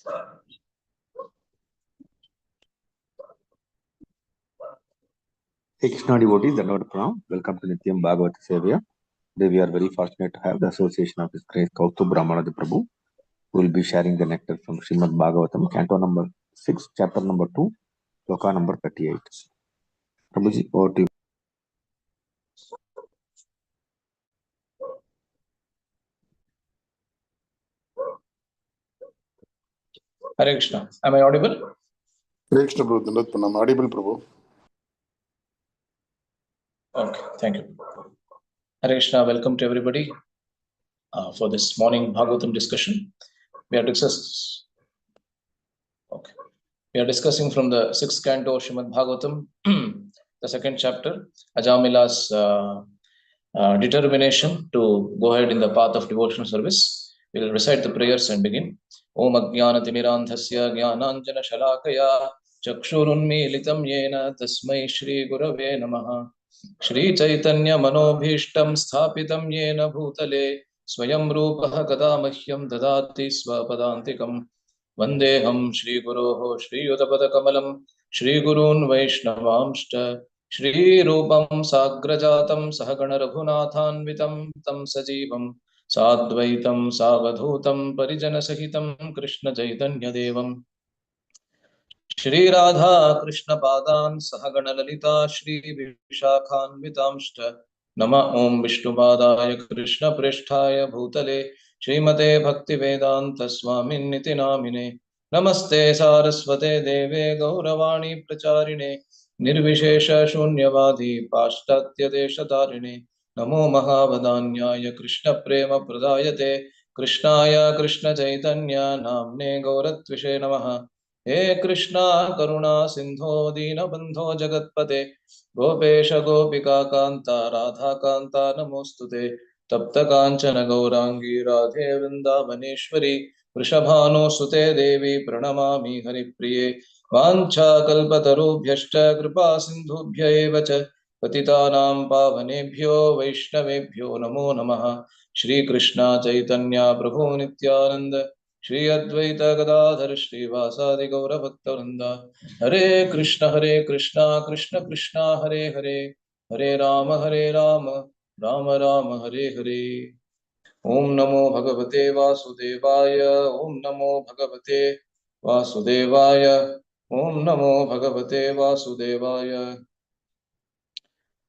Hey Krishna devotees, Dhanavad Pranam. Welcome to Nityam Bhagavata Sevaya. Today we are very fortunate to have the association of His Grace Kaustubh Ramanuja Prabhu, who will be sharing the nectar from Srimad Bhagavatam, Canto number 6, chapter number 2, Sloka number 38. Prabhuji, over to you. Hare Krishna. Am I audible? Hare Krishna, Prabhu. Dhanavad Pranam. Audible, Prabhu. Okay, thank you. Hare Krishna. Welcome to everybody for this morning Bhagavatam discussion. We are discussing from the 6th canto of Srimad Bhagavatam, the 2nd chapter, Ajamila's determination to go ahead in the path of devotional service. We will recite the prayers and begin. Om Ajnanatimirandhasya Jnananjana Shalakaya Chakshurunmilitam Yena Tasmai Shri Gurave Namaha Shri Chaitanya Manobhishtam Sthapitam Yena Bhutale Swayam Rupaha Kadamahyam Dadati Swapadantikam Vandeham Shri Guroho Shri Yudapada Kamalam Shri Gurun Vaishnavamshta Shri Rupam Sagrajatam Sahagana Raghunathanvitam Tam Sajivam Sadvaitam Savadhutam Parijana Sahitam Krishna Chaitanya Devam Shri Radha Krishna Padan Sahagana Lalita Shri Vishakhanvitamshta Nama Om Vishnupadaya Krishna Pristhaya Bhutale Srimate Bhakti Vedanta Swamin Niti Namine Namaste Saraswate Deve Gauravani Pracharine Nirvishesha Shunyavadi Pashtatya Deshatarine Namo Mahavadanyaya Krishna Prema Pradayate Krishnaya Krishna Chaitanya Namne Gauratvishe Namaha He Krishna Karuna Sindho Dina Bandho Jagatpate Gopesha Gopika Kanta Radha Kanta Namostute Tapta Kanchana Gaurangi Radhe Vrindavaneshwari Vrishabhano Sute Devi Pranamami Haripriye Vancha Kalpatarubhyashta Kripa Sindhubhya Evacha Patitanam Pavanebhyo Vaishnavebhyo Namo Namaha Shri Krishna Chaitanya Prabhu Nityananda Shri Advaita Gadadhar Shri Vasadi Gaura Bhaktavranda Hare Krishna Krishna Krishna Hare Hare Hare Rama Rama Rama Hare Hare Om Namo Bhagavate Vasudevaya Om Namo Bhagavate Vasudevaya Om Namo Bhagavate Vasudevaya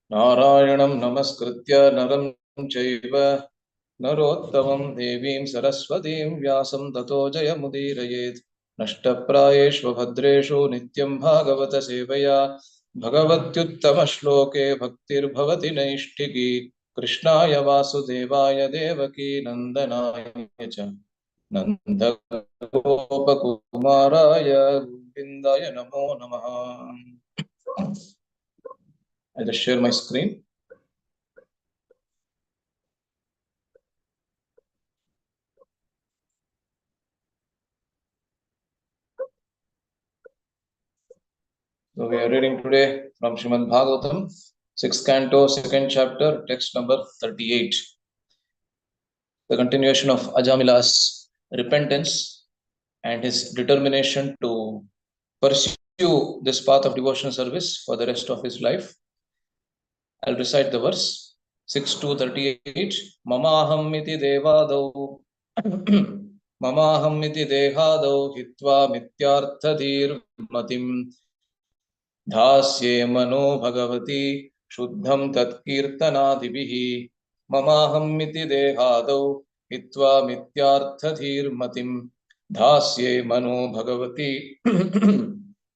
Narayanam Namaskritya Naram Chaiva Narottamam Devim Saraswatim Vyasam Tato Jayamudirayet Nashtaprayeshva Bhadreshu Nityam Bhagavata Sevaya Bhagavatyuttama Shloke Bhaktir Bhavati Naishtiki Krishnaya Vasudevaya Devaki Nandanaya Cha Nanda Gopakumaraya Govindaya Namo Namaha. I just share my screen. So we are reading today from Srimad Bhagavatam, 6th canto, 2nd chapter, text number 38. The continuation of Ajamila's repentance and his determination to pursue this path of devotional service for the rest of his life. I'll recite the verse 6 to 38. Mamaham iti devado Mamaham iti dehado hitva mityarthadir matim Dhasye mano bhagavati shuddham tatkirtanadibihi Mamaham iti dehado hitva mityarthadir matim Dhasye mano bhagavati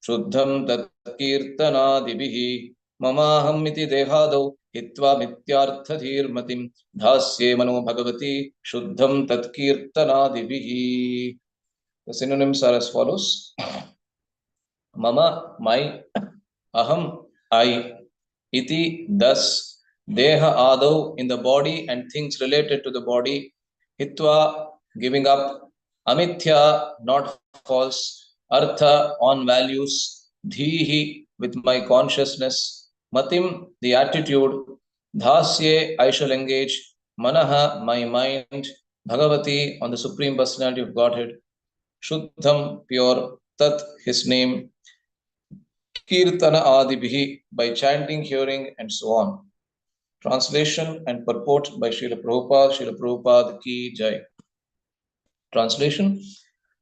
shuddham tatkirtanadibihi Mamaham iti dehado hitva mityarthadir matim Dhasye mano bhagavati shuddham tatkirtanadibihi. The synonyms are as follows. Mama, my, aham, I, iti, thus, deha adau, in the body and things related to the body, hitva, giving up, amithya, not false, artha, on values, dhihi, with my consciousness, matim, the attitude, dhasye, I shall engage, manaha, my mind, bhagavati, on the Supreme Personality of Godhead, Shuddham, pure, Tat, his name, Kirtana Adibhi, by chanting, hearing, and so on. Translation and purport by Srila Prabhupada. Srila Prabhupada Ki Jai. Translation: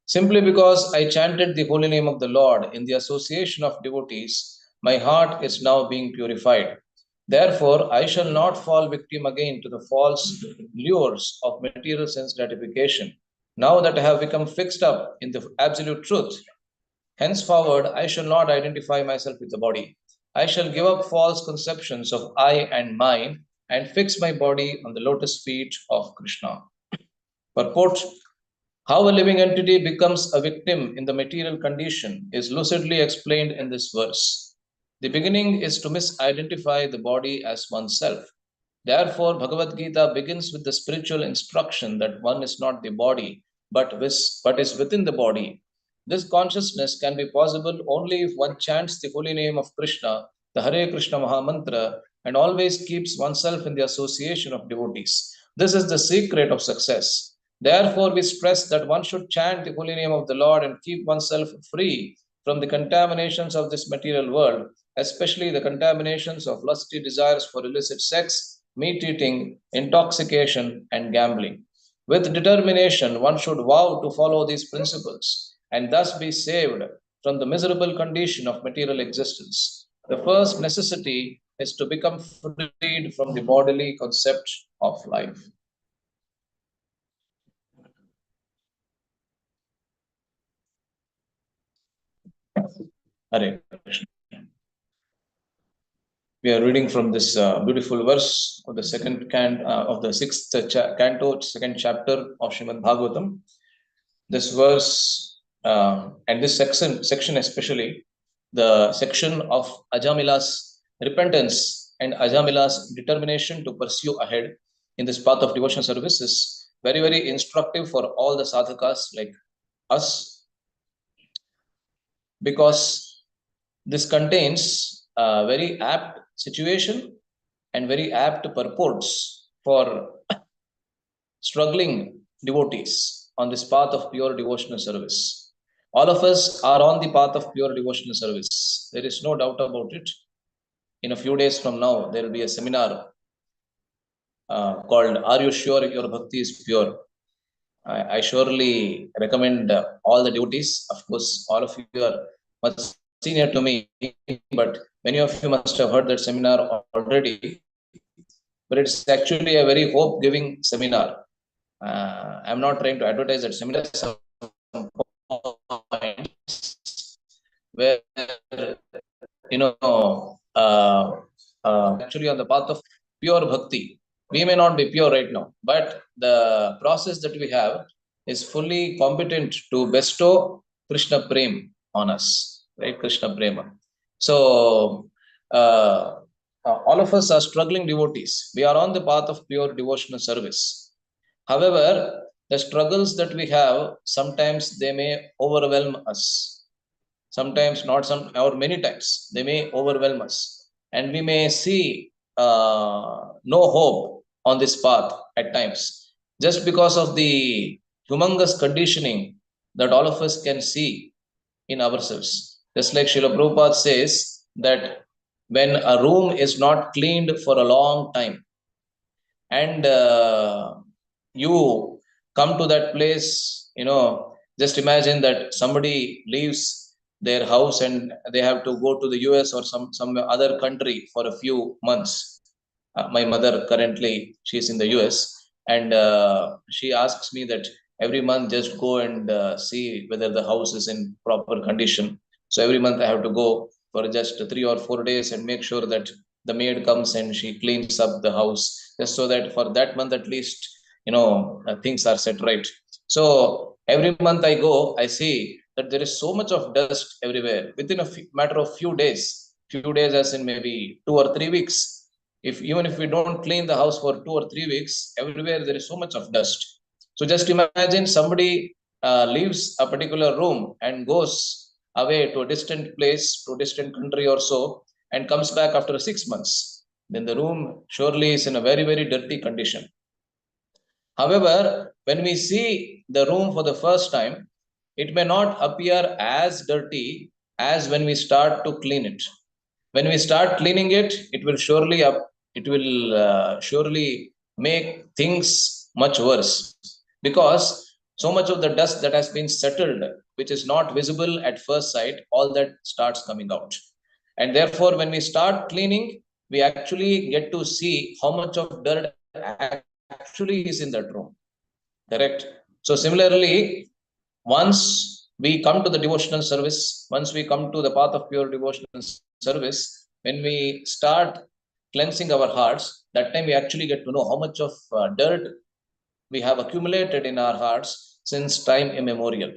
simply because I chanted the holy name of the Lord in the association of devotees, my heart is now being purified. Therefore, I shall not fall victim again to the false lures of material sense gratification. Now that I have become fixed up in the absolute truth, henceforward I shall not identify myself with the body. I shall give up false conceptions of I and mine and fix my body on the lotus feet of Krishna. Purport: how a living entity becomes a victim in the material condition is lucidly explained in this verse. The beginning is to misidentify the body as oneself. Therefore, Bhagavad Gita begins with the spiritual instruction that one is not the body, but is within the body. This consciousness can be possible only if one chants the holy name of Krishna, the Hare Krishna Mahamantra, and always keeps oneself in the association of devotees. This is the secret of success. Therefore, we stress that one should chant the holy name of the Lord and keep oneself free from the contaminations of this material world, especially the contaminations of lusty desires for illicit sex, meat eating, intoxication, and gambling. With determination, one should vow to follow these principles and thus be saved from the miserable condition of material existence. The first necessity is to become freed from the bodily concept of life. Hare Krishna. We are reading from this beautiful verse of the of the sixth canto, second chapter of Srimad Bhagavatam. This verse and this section especially, the section of Ajamila's repentance and Ajamila's determination to pursue ahead in this path of devotional service is very, very instructive for all the sadhakas like us, because this contains a very apt situation and very apt purports for struggling devotees on this path of pure devotional service. All of us are on the path of pure devotional service. There is no doubt about it. In a few days from now, there will be a seminar called Are You Sure Your Bhakti is Pure? I surely recommend all the devotees. Of course, all of you are much senior to me, but many of you must have heard that seminar already. But it's actually a very hope-giving seminar. I'm not trying to advertise that seminar. Some points where actually on the path of pure bhakti. We may not be pure right now, but the process that we have is fully competent to bestow Krishna Prem on us, right? Krishna Prema. So, all of us are struggling devotees. We are on the path of pure devotional service. However, the struggles that we have, sometimes they may overwhelm us. Sometimes not some, or many times, they may overwhelm us. And we may see no hope on this path at times, just because of the humongous conditioning that all of us can see in ourselves. Just like Srila Prabhupada says that when a room is not cleaned for a long time, and you come to that place, just imagine that somebody leaves their house and they have to go to the US or some other country for a few months. My mother currently, she's in the US, and she asks me that every month just go and see whether the house is in proper condition. So every month I have to go for just 3 or 4 days and make sure that the maid comes and she cleans up the house, just so that for that month at least, things are set right. So every month I go, I see that there is so much of dust everywhere within a matter of few days as in maybe 2 or 3 weeks. Even if we don't clean the house for 2 or 3 weeks, everywhere there is so much of dust. So just imagine somebody leaves a particular room and goes away to a distant place, to a distant country or so, and comes back after 6 months. Then the room surely is in a very, very dirty condition. However, when we see the room for the first time, it may not appear as dirty as when we start to clean it. When we start cleaning it, it will surely make things much worse, because so much of the dust that has been settled, which is not visible at first sight, all that starts coming out. And therefore, when we start cleaning, we actually get to see how much of dirt actually is in that room. Correct? So similarly, once we come to the devotional service, once we come to the path of pure devotional service, when we start cleansing our hearts, that time we actually get to know how much of dirt we have accumulated in our hearts since time immemorial.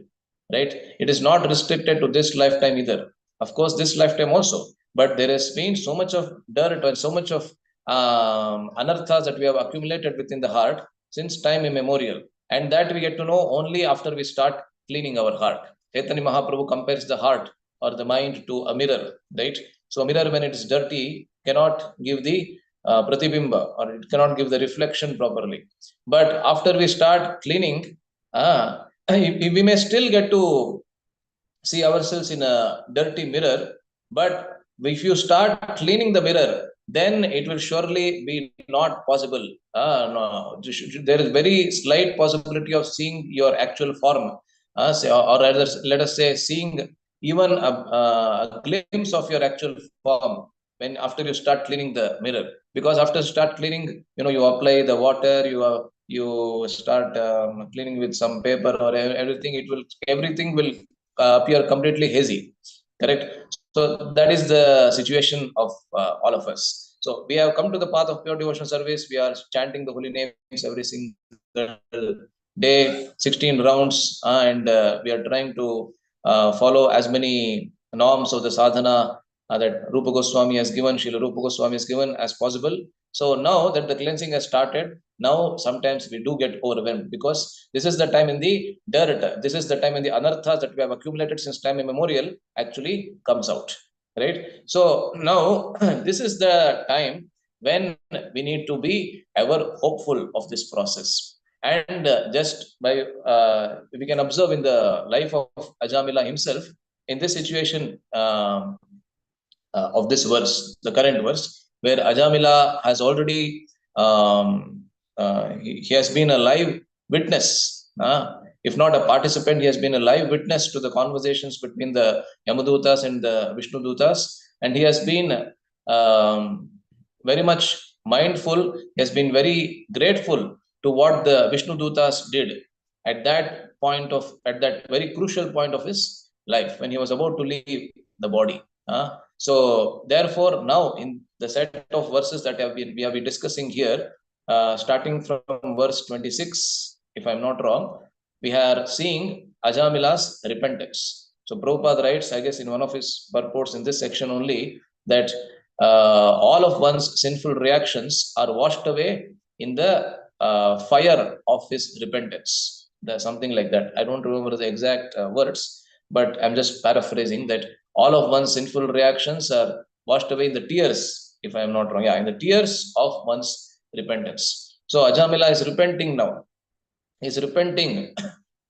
Right? It is not restricted to this lifetime either. Of course, this lifetime also, but there has been so much of dirt and so much of anarthas that we have accumulated within the heart since time immemorial, and that we get to know only after we start cleaning our heart. Chaitanya Mahaprabhu compares the heart or the mind to a mirror, right? So a mirror, when it is dirty, cannot give the pratibimba, or it cannot give the reflection properly. But after we start cleaning, we may still get to see ourselves in a dirty mirror, but if you start cleaning the mirror, then it will surely be not possible. No, there is very slight possibility of seeing your actual form, or rather, let us say, seeing even a glimpse of your actual form when after you start cleaning the mirror. Because after start cleaning, you apply the water, you start cleaning with some paper or everything. Everything will appear completely hazy. Correct? So that is the situation of all of us. So we have come to the path of pure devotional service. We are chanting the holy names every single day, 16 rounds, and we are trying to follow as many norms of the sadhana that Rupa Goswami has given, Srila Rupa Goswami has given as possible. So now that the cleansing has started, now sometimes we do get overwhelmed, because this is the time in the dirt, this is the time in the anarthas that we have accumulated since time immemorial actually comes out. Right? So now this is the time when we need to be ever hopeful of this process. And just by we can observe in the life of Ajamila himself, in this situation of this verse, the current verse, where Ajamila has already he has been a live witness. If not a participant, he has been a live witness to the conversations between the Yamadutas and the Vishnu Dutas, and he has been very much mindful. He has been very grateful to what the Vishnu Dutas did at that very crucial point of his life, when he was about to leave the body. So therefore, now in the set of verses that we have been discussing here, starting from verse 26, if I'm not wrong, we are seeing Ajamila's repentance. So Prabhupada writes, I guess in one of his purports in this section only, that all of one's sinful reactions are washed away in the fire of his repentance. Something like that. I don't remember the exact words, but I'm just paraphrasing that all of one's sinful reactions are washed away in the tears, if I am not wrong. Yeah, in the tears of one's repentance. So Ajamila is repenting now. He's repenting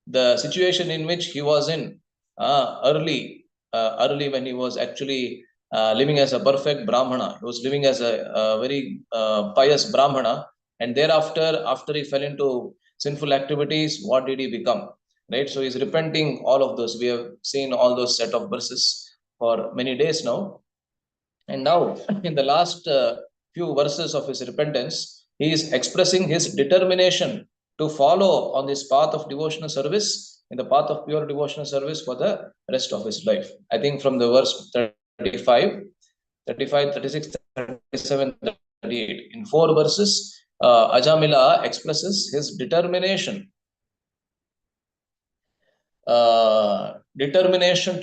the situation in which he was in early when he was actually living as a perfect Brahmana. He was living as a very pious Brahmana. And thereafter, after he fell into sinful activities, what did he become? Right? So he's repenting all of those. We have seen all those set of verses for many days now. And now, in the last few verses of his repentance, he is expressing his determination to follow on this path of devotional service, in the path of pure devotional service for the rest of his life. I think from the verse 35, 36, 37, 38, in 4 verses, Ajamila expresses his determination to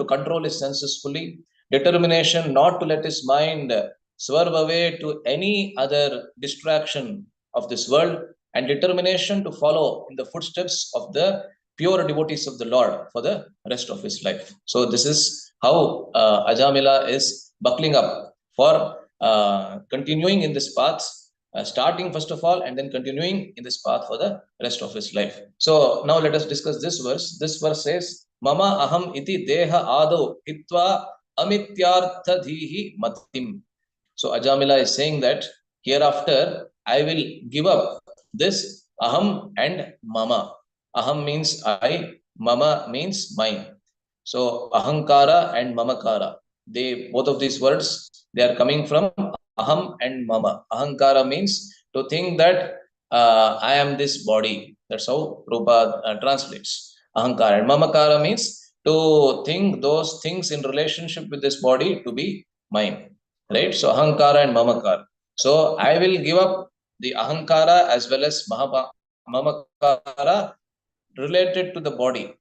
control his senses fully, determination not to let his mind swerve away to any other distraction of this world, and determination to follow in the footsteps of the pure devotees of the Lord for the rest of his life. So this is how Ajamila is buckling up for continuing in this path, starting first of all and then continuing in this path for the rest of his life. So now let us discuss this verse. This verse says, Mama aham iti deha ado hitva amityarthadhihi matim. So Ajamila is saying that hereafter I will give up this aham and mama. Aham means I, mama means mine. So ahankara and mamakara, they both of these words, they are coming from aham and mama. Ahankara means to think that I am this body. That's how Rupa translates ahankara. And mamakara means to think those things in relationship with this body to be mine. Right? So ahankara and mamakara. So I will give up the ahankara as well as mamakara related to the body.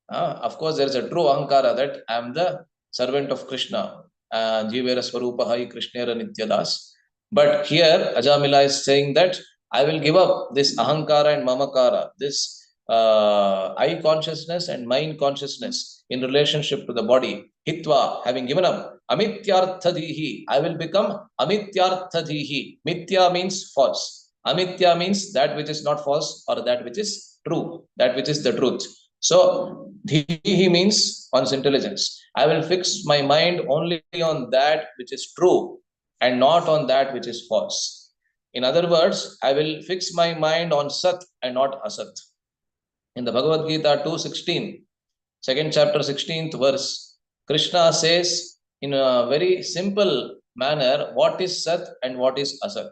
Of course, there is a true ahankara that I am the servant of Krishna. Jivera Swarupahai Krishnera Nityadas. But here, Ajamila is saying that I will give up this ahankara and mamakara, this I consciousness and mind consciousness in relationship to the body. Hitva, having given up. Amityarthadhihi, I will become Amityarthadhihi. Mithya means false. Amitya means that which is not false or that which is true, that which is the truth. So, Dhihi means one's intelligence. I will fix my mind only on that which is true and not on that which is false. In other words, I will fix my mind on Sat and not Asat. In the Bhagavad Gita 2:16, second chapter 16th verse, Krishna says in a very simple manner what is Sat and what is Asat.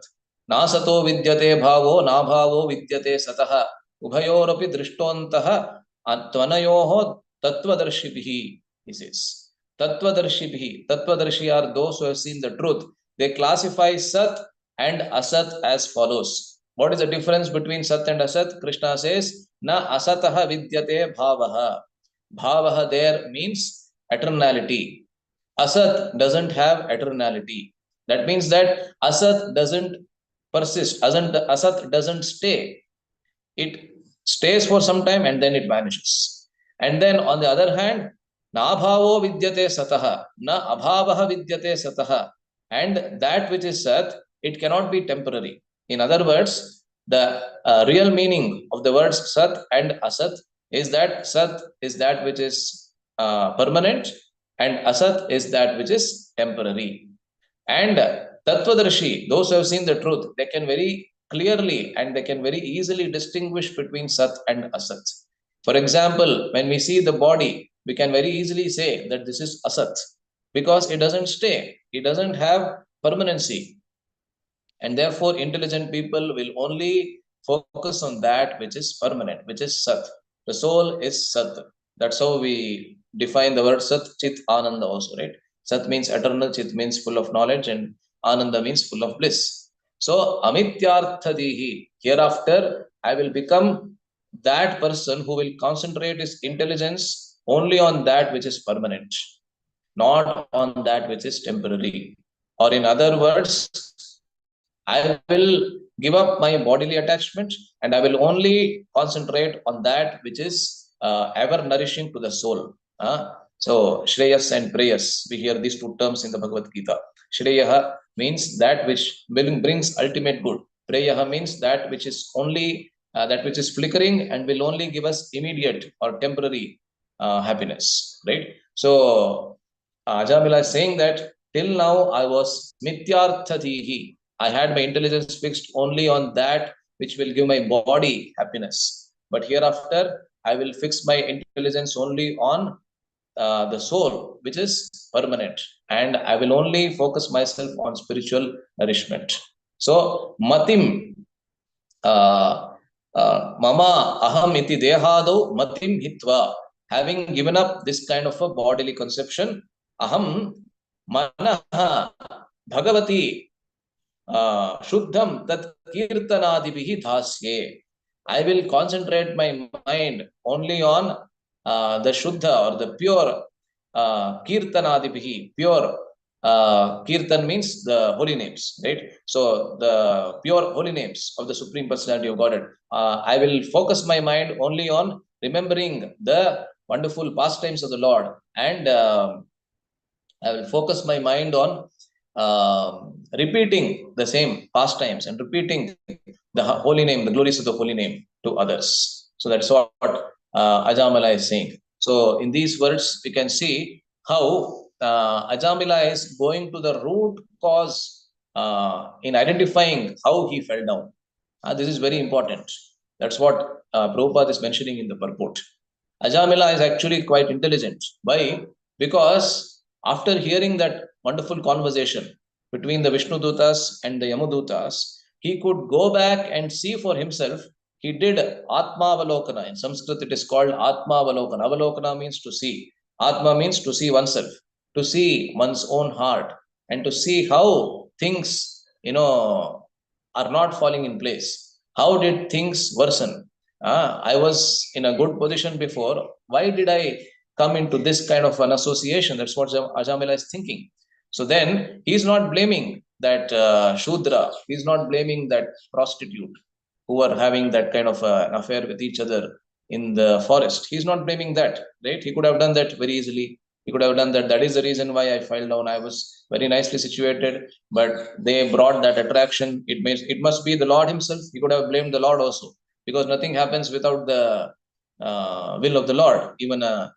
Nasato vidyate bhavo, nabhavo vidyate satah, ubhayorapi drishtontah Tvanayoho Tattvadarshibhi, he says. Tattvadarshibhi. Tattvadarshi are those who have seen the truth. They classify Sat and Asat as follows. What is the difference between Sat and Asat? Krishna says, Na asataha vidyate bhavaha. Bhavaha there means eternality. Asat doesn't have eternality. That means that Asat doesn't persist. Asat doesn't stay. It stays for some time and then it vanishes. And then on the other hand, na abhavo vidyate sataha, na abhavaha vidyate sataha. And that which is sat, it cannot be temporary. In other words, the real meaning of the words sat and asat is that sat is that which is permanent and asat is that which is temporary. And Tattvadarshi, those who have seen the truth, they can very clearly and they can very easily distinguish between Sat and Asat. For example, when we see the body, we can very easily say that this is Asat because it doesn't stay, it doesn't have permanency. And therefore, intelligent people will only focus on that which is permanent, which is Sat. The soul is Sat. That's how we define the word Sat, Chit, Ananda also, right? Sat means eternal, Chit means full of knowledge, and Ananda means full of bliss. So, Amityarthadihi, hereafter, I will become that person who will concentrate his intelligence only on that which is permanent, not on that which is temporary. Or in other words, I will give up my bodily attachment and I will only concentrate on that which is ever nourishing to the soul. So, Shreyas and Preyas, we hear these two terms in the Bhagavad Gita. Shreyaha means that which brings ultimate good. Preyaha means that which is only that which is flickering and will only give us immediate or temporary happiness. Right? So, Ajamila is saying that till now I was mityarthatihi. I had my intelligence fixed only on that which will give my body happiness. But hereafter, I will fix my intelligence only on the soul, which is permanent. And I will only focus myself on spiritual nourishment. So, matim, mama aham iti dehado matim hitva. Having given up this kind of a bodily conception, aham manaha bhagavati Shuddham tat kirtanadibihi dhasye. I will concentrate my mind only on the Shuddha or the pure kirtanadibihi, pure kirtan means the holy names, right? So the pure holy names of the Supreme Personality of Godhead. I will focus my mind only on remembering the wonderful pastimes of the Lord and I will focus my mind on repeating the same pastimes and repeating the holy name, the glories of the holy name to others. So that's what Ajamala is saying. So in these words, we can see how Ajamila is going to the root cause in identifying how he fell down. This is very important. That's what Prabhupada is mentioning in the purport. Ajamila is actually quite intelligent. Why? Because after hearing that wonderful conversation between the Vishnu Dutas and the Yamadutas, he could go back and see for himself. He did Atma Avalokana. In Sanskrit, it is called Atma Avalokana. Avalokana means to see. Atma means to see oneself, to see one's own heart, and to see how things, are not falling in place. How did things worsen? I was in a good position before. Why did I come into this kind of an association? That's what Ajamila is thinking. So then he's not blaming that Shudra. He's not blaming that prostitute who are having that kind of an affair with each other in the forest. He's not blaming that, right? He could have done that very easily. He could have done that. That is the reason why I fell down. I was very nicely situated, but they brought that attraction. It must be the Lord himself. He could have blamed the Lord also, because nothing happens without the will of the Lord. Even a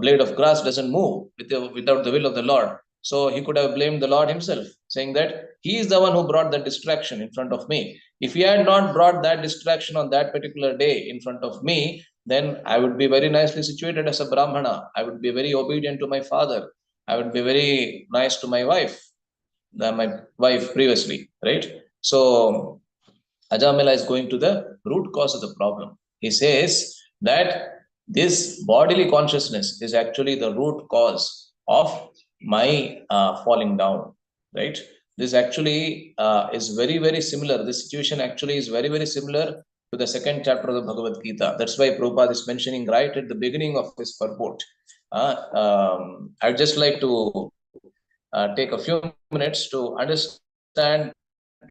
blade of grass doesn't move without the will of the Lord. So he could have blamed the Lord himself, saying that he is the one who brought that distraction in front of me. If he had not brought that distraction on that particular day in front of me, then I would be very nicely situated as a Brahmana. I would be very obedient to my father. I would be very nice to my wife, previously, right? So Ajamila is going to the root cause of the problem. He says that this bodily consciousness is actually the root cause of my falling down, right? This actually is very, very similar. This situation actually is very, very similar to the second chapter of the Bhagavad Gita. That's why Prabhupada is mentioning right at the beginning of his purport. I'd just like to take a few minutes to understand,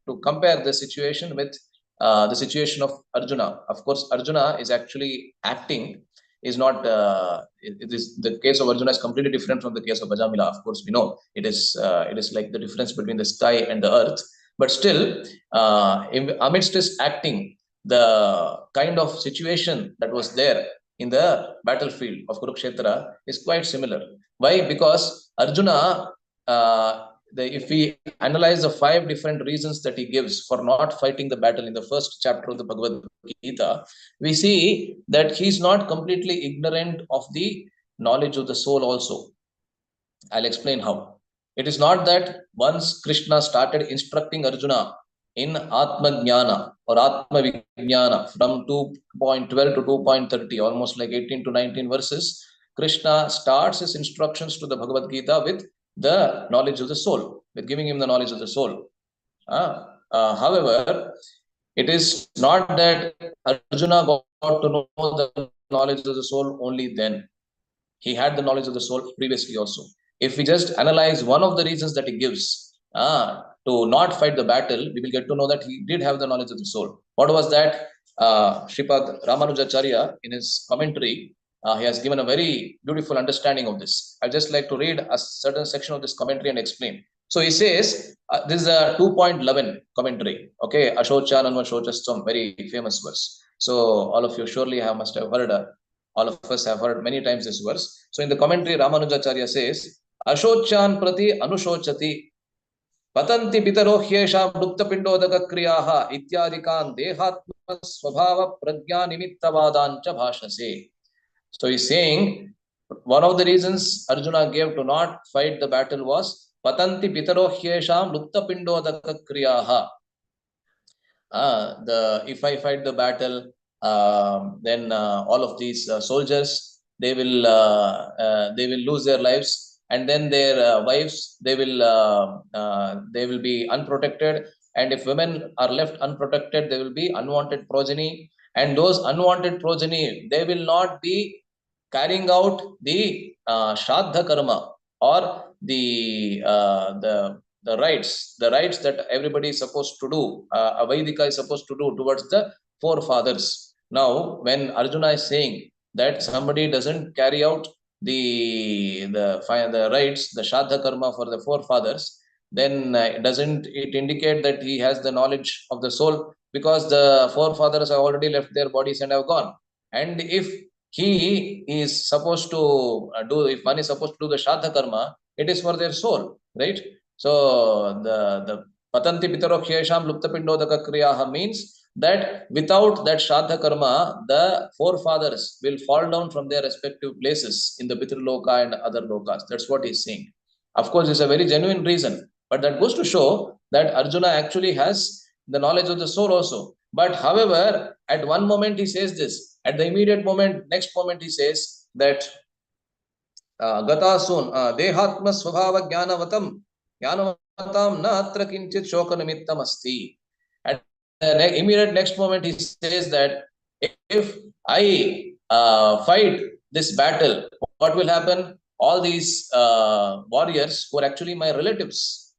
to compare the situation with the situation of Arjuna. Of course, Arjuna is actually acting, is not, it is the case of Arjuna is completely different from the case of Ajamila. Of course, we know it is like the difference between the sky and the earth. But still, amidst his acting, the kind of situation that was there in the battlefield of Kurukshetra is quite similar. Why? Because Arjuna, if we analyze the 5 different reasons that he gives for not fighting the battle in the first chapter of the Bhagavad Gita, we see that he's not completely ignorant of the knowledge of the soul also. I'll explain how. It is not that once Krishna started instructing Arjuna in Atma Jnana or Atma Vijnana from 2.12 to 2.30, almost like 18 to 19 verses, Krishna starts his instructions to the Bhagavad Gita with the knowledge of the soul, with giving him the knowledge of the soul. However, it is not that Arjuna got to know the knowledge of the soul only then. He had the knowledge of the soul previously also. If we just analyze one of the reasons that he gives to not fight the battle, we will get to know that he did have the knowledge of the soul. What was that? Shripad Ramanujacharya, in his commentary, he has given a very beautiful understanding of this. I'd just like to read a certain section of this commentary and explain. So he says, this is a 2.11 commentary. Okay, Ashochan and Ashochastam, very famous verse. So all of you surely must have heard all of us have heard many times this verse. So in the commentary, Ramanujacharya says, Ashochan prati anushochati patanti pitaro hyesham luptapindodaka kriyaha ityadikan dehatma svabhava prajna nimittavadancha bhashase. So he's saying, one of the reasons Arjuna gave to not fight the battle was patanti pitaro hyesham luptapindodaka kriyaha. If I fight the battle, then all of these soldiers, they will lose their lives, and then their wives, they will be unprotected, and if women are left unprotected, there will be unwanted progeny, and those unwanted progeny, they will not be carrying out the Shraddha karma, or the rites that everybody is supposed to do, a Vaidika is supposed to do towards the forefathers. Now, when Arjuna is saying that somebody doesn't carry out the rites, the Shraddha karma for the forefathers, then doesn't it indicate that he has the knowledge of the soul? Because the forefathers have already left their bodies and have gone. And if he is supposed to do, if one is supposed to do the Shraddha karma, it is for their soul, right? So the Patanti Pitaro Khyesham Luptapindodaka Kriyaha means that without that Shraddha karma, the forefathers will fall down from their respective places in the Pitraloka and other lokas. That's what he's saying. Of course, it's a very genuine reason, but that goes to show that Arjuna actually has the knowledge of the soul also. But however, at one moment he says this, at the immediate moment, next moment he says that Gatasun Dehatma Swabhava Jnanavatam na atra kinchit shoka nimittam asti. At the immediate next moment he says that if I fight this battle, what will happen? All these warriors who are actually my relatives,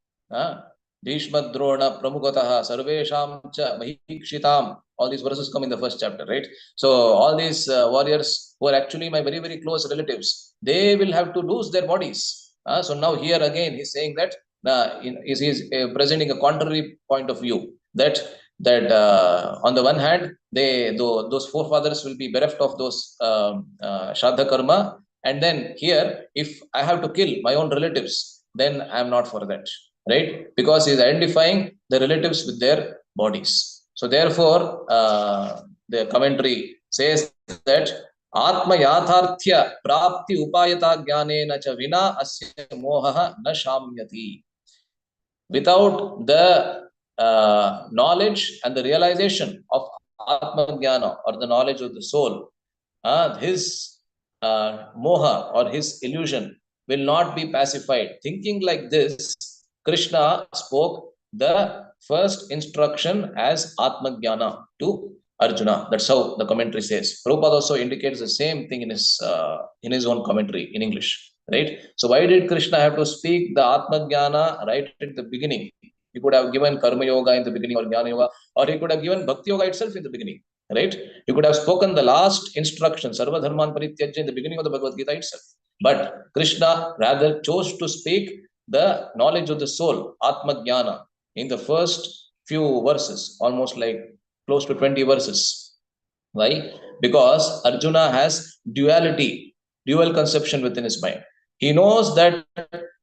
Bhishma Drona Pramukataha Sarvesham Cha Mahikshitam. All these verses come in the first chapter, right? So all these warriors who are actually my very, very close relatives, they will have to lose their bodies. So now here again he's saying that he's presenting a contrary point of view, that on the one hand those forefathers will be bereft of those Shraddha karma, and then here if I have to kill my own relatives, then I am not for that, right? Because he is identifying the relatives with their bodies. So therefore, the commentary says that Atma Yatharthya Prapti Upayata Jnanena cha Vina Asya Mohaha na Shamyati. Without the knowledge and the realization of Atma Jnana, or the knowledge of the soul, his moha or his illusion will not be pacified. Thinking like this, Krishna spoke the first instruction as Atma Jnana to Arjuna. That's how the commentary says. Prabhupada also indicates the same thing in his own commentary in English, right? So why did Krishna have to speak the Atma Jnana right at the beginning? He could have given Karma Yoga in the beginning, or Jnana Yoga, or he could have given Bhakti Yoga itself in the beginning, right? You could have spoken the last instruction, Sarva Dharman Parityajya, in the beginning of the Bhagavad Gita itself. But Krishna rather chose to speak the knowledge of the soul, Atma Jnana, in the first few verses, almost like close to 20 verses. Why? Because Arjuna has dual conception within his mind. He knows that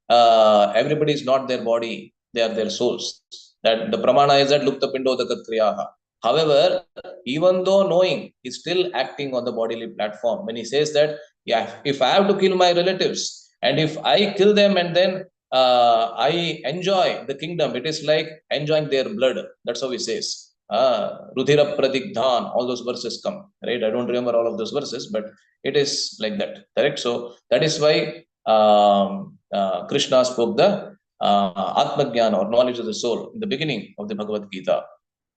everybody is not their body, they are their souls. That the pramana is that Lupta Pindodaka Kriyaha. However, even though knowing, he's still acting on the bodily platform. When he says that, yeah, if I have to kill my relatives, and if I kill them and then I enjoy the kingdom, it is like enjoying their blood. That's how he says. Rudhira Pradigdhan, all those verses come, right? I don't remember all of those verses, but it is like that, correct? So that is why Krishna spoke the Atma Jnana, or knowledge of the soul, in the beginning of the Bhagavad Gita,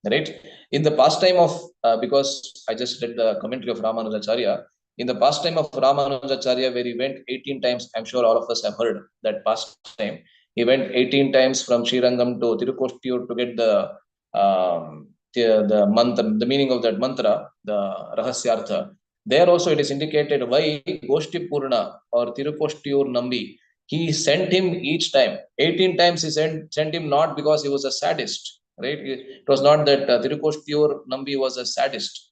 right? In the pastime of, because I just read the commentary of Ramanujacharya, in the pastime of Ramanujacharya, where he went 18 times, I'm sure all of us have heard that pastime. He went 18 times from Srirangam to Tirukottiyur to get the mantra, the meaning of that mantra, the Rahasyartha. There also it is indicated why Goshti Purna or Tirukottiyur Nambi, he sent him each time. 18 times he sent him, not because he was a sadist, right? It was not that Tirukottiyur Nambi was a sadist.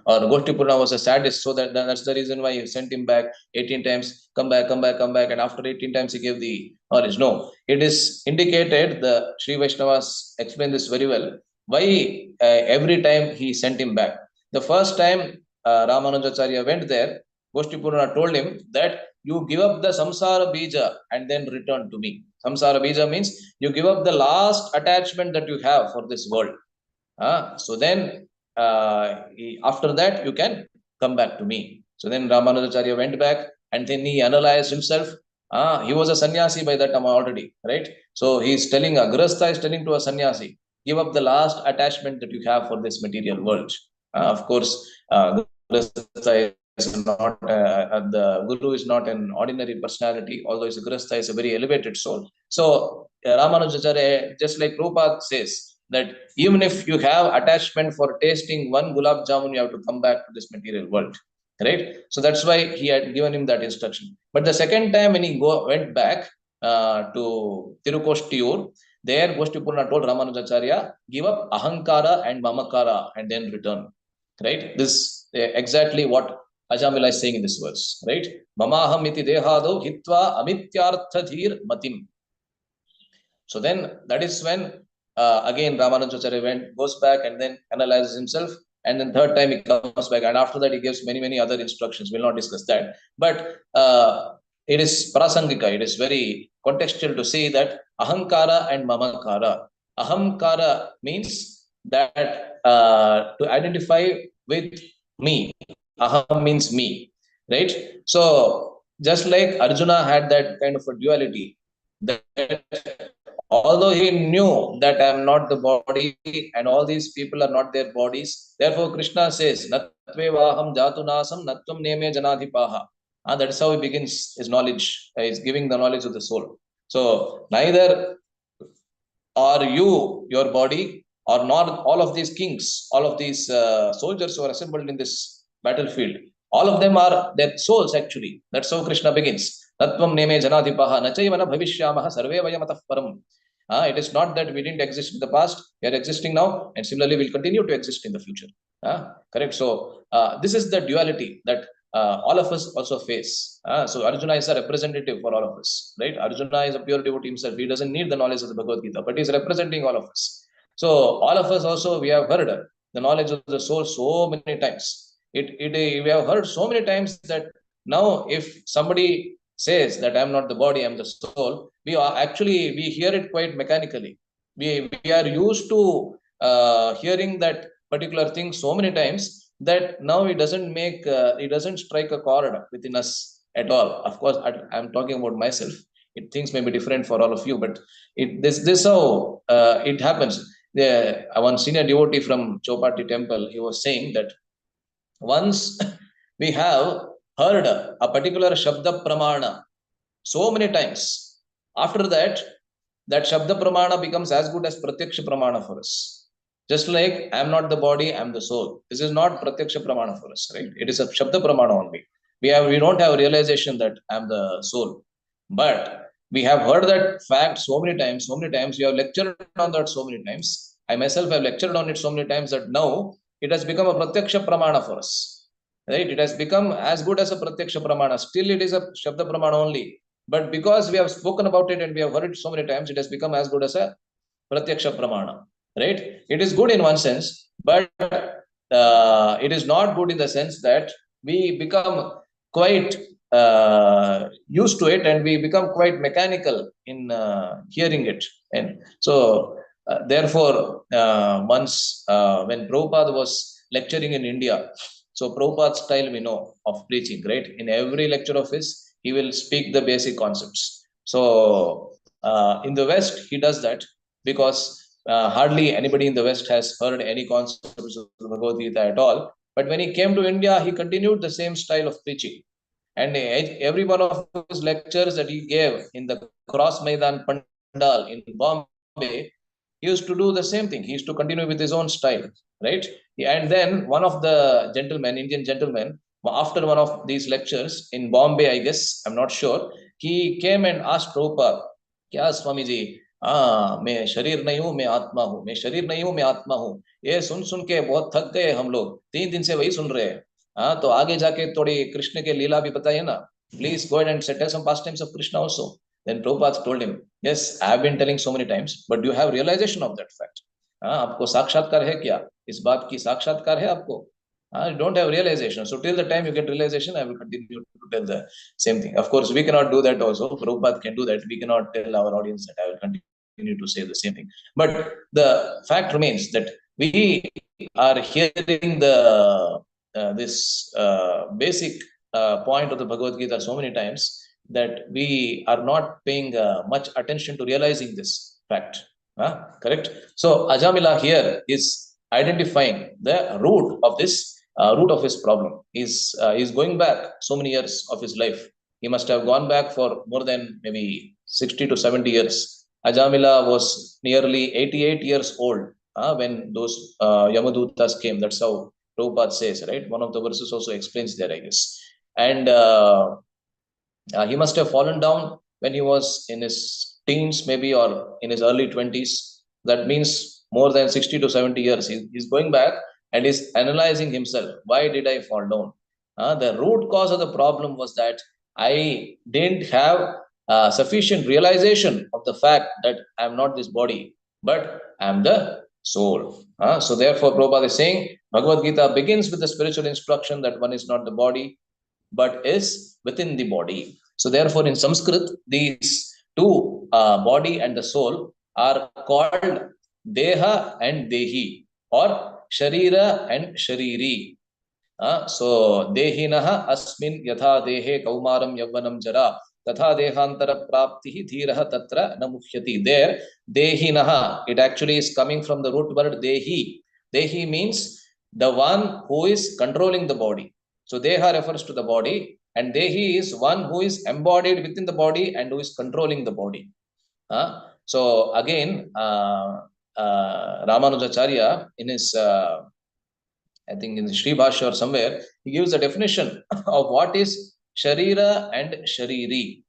Or Goshti Purna was a sadist, so that's the reason why he sent him back 18 times, come back, and after 18 times he gave the knowledge. No, it is indicated, the Sri Vaishnavas explain this very well, why every time he sent him back. The first time Ramanujacharya went there, Goshti Purna told him that you give up the samsara bija and then return to me. Samsara bija means you give up the last attachment that you have for this world. So then after that you can come back to me. So then Ramanujacharya went back, and then he analyzed himself. He was a sannyasi by that time already, right? So he's telling, a grahastha is telling to a sannyasi, give up the last attachment that you have for this material world. Of course, grahastha is not, the guru is not an ordinary personality, although his grahastha is a very elevated soul. So Ramanujacharya, just like Prabhupada says, that even if you have attachment for tasting one gulab jamun, you have to come back to this material world, right? So that's why he had given him that instruction. But the second time when he went back to Tirukottiyur, there Goshti Purna told Ramanujacharya, give up ahankara and mamakara and then return, right? This exactly what Ajamila is saying in this verse, right? Mamaham iti dehado hitva amityartha dhir matim. So then that is when again Ramanujacharya goes back and then analyzes himself, and then third time he comes back, and after that he gives many other instructions. We'll not discuss that, but it is prasangika. It is very contextual to say that ahankara and mamakara. Ahankara means that to identify with me. Aham means me, right? So just like Arjuna had that kind of a duality, that although he knew that I am not the body and all these people are not their bodies, therefore Krishna says, Natvevaham jatunasam natvam neme janadhipaha. That is how he begins his knowledge. He is giving the knowledge of the soul. So neither are you your body, or not all of these kings, all of these soldiers who are assembled in this battlefield. All of them are their souls actually. That's how Krishna begins. Tatvam neme janadhipaha nachayvana bhavishyamaha sarve vayam param. It is not that we didn't exist in the past, we are existing now, and similarly we'll continue to exist in the future. Correct. So this is the duality that all of us also face. So Arjuna is a representative for all of us, right? Arjuna is a pure devotee himself. He doesn't need the knowledge of the Bhagavad Gita, but he is representing all of us. So all of us also, we have heard the knowledge of the soul so many times. We have heard so many times that now if somebody says that I'm not the body, I'm the soul, we hear it quite mechanically. We are used to hearing that particular thing so many times that now it doesn't strike a chord within us at all. Of course, I'm talking about myself. Things may be different for all of you, but this how it happens. One senior devotee from Chopati temple, he was saying that once we have heard a particular Shabda Pramana so many times, after that, that Shabda Pramana becomes as good as Pratyaksha Pramana for us. Just like I am not the body, I am the soul. This is not Pratyaksha Pramana for us, right? It is a Shabda Pramana only. We don't have realization that I am the soul. But we have heard that fact so many times, we have lectured on that so many times. I myself have lectured on it so many times that now it has become a Pratyaksha Pramana for us. Right? It has become as good as a Pratyaksha Pramana. Still it is a Shabda Pramana only. But because we have spoken about it and we have heard it so many times, it has become as good as a Pratyaksha Pramana. Right? It is good in one sense, but it is not good in the sense that we become quite used to it and we become quite mechanical in hearing it. And so, therefore, once when Prabhupada was lecturing in India, so Prabhupada's style we know of preaching, right? In every lecture of his, he will speak the basic concepts. So in the West, he does that because hardly anybody in the West has heard any concepts of Bhagavad Gita at all. But when he came to India, he continued the same style of preaching. And every one of his lectures that he gave in the Cross Maidan Pandal in Bombay, he used to do the same thing. He used to continue with his own style, right? And then one of the gentlemen, Indian gentlemen, after one of these lectures in Bombay, I guess, I'm not sure, he came and asked Prabhupada, क्या स्वामी जी मैं शरीर नहीं हूँ, मैं आत्मा हूँ, मैं शरीर नहीं हूँ, मैं आत्मा हूँ. ये सुन सुन के बहुत थक गए हम लोग, 3 दिन से वही सुन रहे हैं. तो आगे जाके थोड़ी कृष्ण के लीला भी बताइए ना. Please go ahead and tell some pastimes of Krishna also. Then Prabhupada told him, yes, I have been telling so many times, but do you have realization of that fact? आपको साक्षात्कार है क्या? इस बात की साक्षात्कार है आपको? You don't have realization. So till the time you get realization, I will continue to tell the same thing. Of course, we cannot do that also. Prabhupada can do that. We cannot tell our audience that I will continue to say the same thing. But the fact remains that we are hearing this basic point of the Bhagavad Gita so many times that we are not paying much attention to realizing this fact. Correct? So Ajamila here is identifying the root of his problem. He's going back so many years of his life. He must have gone back for more than maybe 60 to 70 years. Ajamila was nearly 88 years old when those Yamadutas came. That's how Prabhupada says, right? One of the verses also explains there, I guess. And he must have fallen down when he was in his teens, maybe, or in his early 20s. That means more than 60 to 70 years. He's going back and is analyzing himself. Why did I fall down? The root cause of the problem was that I didn't have sufficient realization of the fact that I am not this body, but I am the soul. So therefore, Prabhupada is saying, Bhagavad Gita begins with the spiritual instruction that one is not the body, but is within the body. So therefore, in Sanskrit, these two, body and the soul, are called Deha and Dehi, or Sharira and Shariri. So Dehinaha asmin yatha dehe kaumaram yavvanam jara tatha dehantara praptihi dhiraha tatra namuhyati. There, Dehinaha, it actually is coming from the root word Dehi. Dehi means the one who is controlling the body. So Deha refers to the body, and Dehi is one who is embodied within the body and who is controlling the body. So again, Ramanujacharya in his I think in the Sri Bhashya or somewhere, he gives a definition of what is Sharira and Shariri.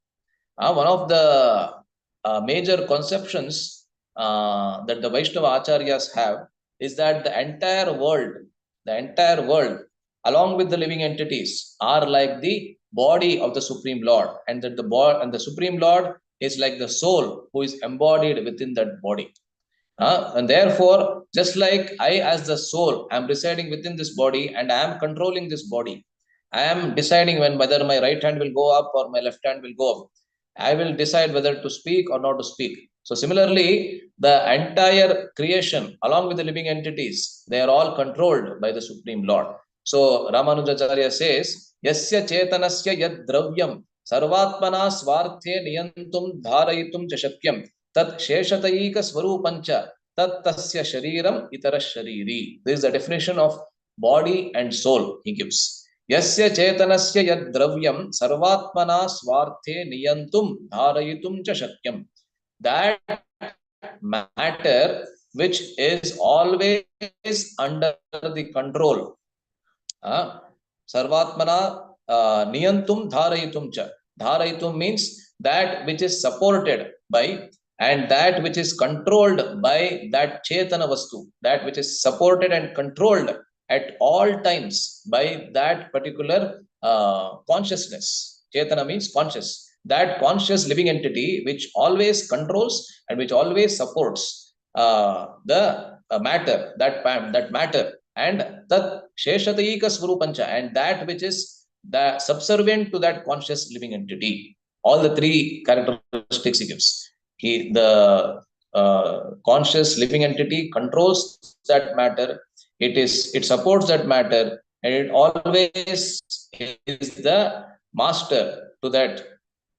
One of the major conceptions that the Vaishnava Acharyas have is that the entire world, along with the living entities, are like the body of the Supreme Lord, and that the Supreme Lord is like the soul who is embodied within that body. And therefore, just like I, as the soul, am residing within this body and I am controlling this body, I am deciding whether my right hand will go up or my left hand will go up. I will decide whether to speak or not to speak. So similarly, the entire creation, along with the living entities, they are all controlled by the Supreme Lord. So Ramanujacharya says, Yasya chetanasya yad dravyam sarvatmana swarthe niyantum dharayitum cha shakyam tat sheshatayika swarupancha tat tasya shariram itara shariri. This is the definition of body and soul he gives. Yasya chetanasya yad dravyam sarvatmana swarthe niyantum dharayitum cha shakyam. That matter which is always under the control. Sarvatmana niyantum dharayitum cha. Dharayitum means that which is supported by and that which is controlled by that chetana vastu, that which is supported and controlled at all times by that particular consciousness. Chetana means conscious. That conscious living entity which always controls and which always supports the matter, that matter, and that sheshatayika swarupancha, and that which is the subservient to that conscious living entity. All the three characteristics he gives. The conscious living entity controls that matter. It supports that matter, and it always is the master to that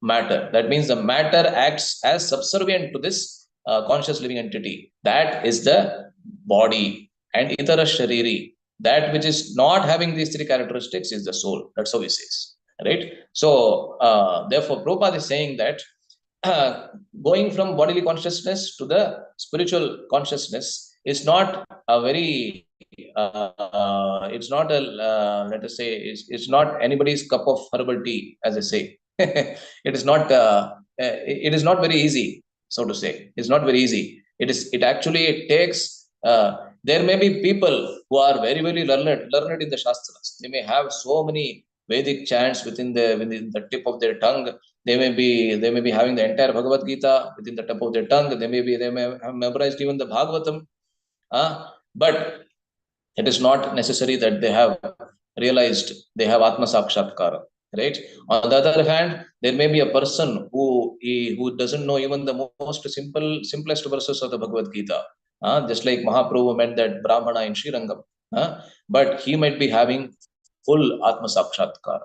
matter. That means the matter acts as subservient to this conscious living entity. That is the body. And itara shariri, that which is not having these three characteristics, is the soul. That's how he says. Right? So therefore, Prabhupada is saying that going from bodily consciousness to the spiritual consciousness is not a very it's not a let us say, it's not anybody's cup of herbal tea, as they say. It is not very easy, so to say. It's not very easy. It actually takes there may be people who are very, very learned in the Shastras. They may have so many Vedic chants within the tip of their tongue. They may be having the entire Bhagavad Gita within the tip of their tongue. They may have memorized even the Bhagavatam. But it is not necessary that they have realized they have Atma Sakshatkara. Right? On the other hand, there may be a person who doesn't know even the most simplest verses of the Bhagavad Gita. Just like Mahaprabhu met that Brahmana in Srirangam. But he might be having full Atma Sakshatkara.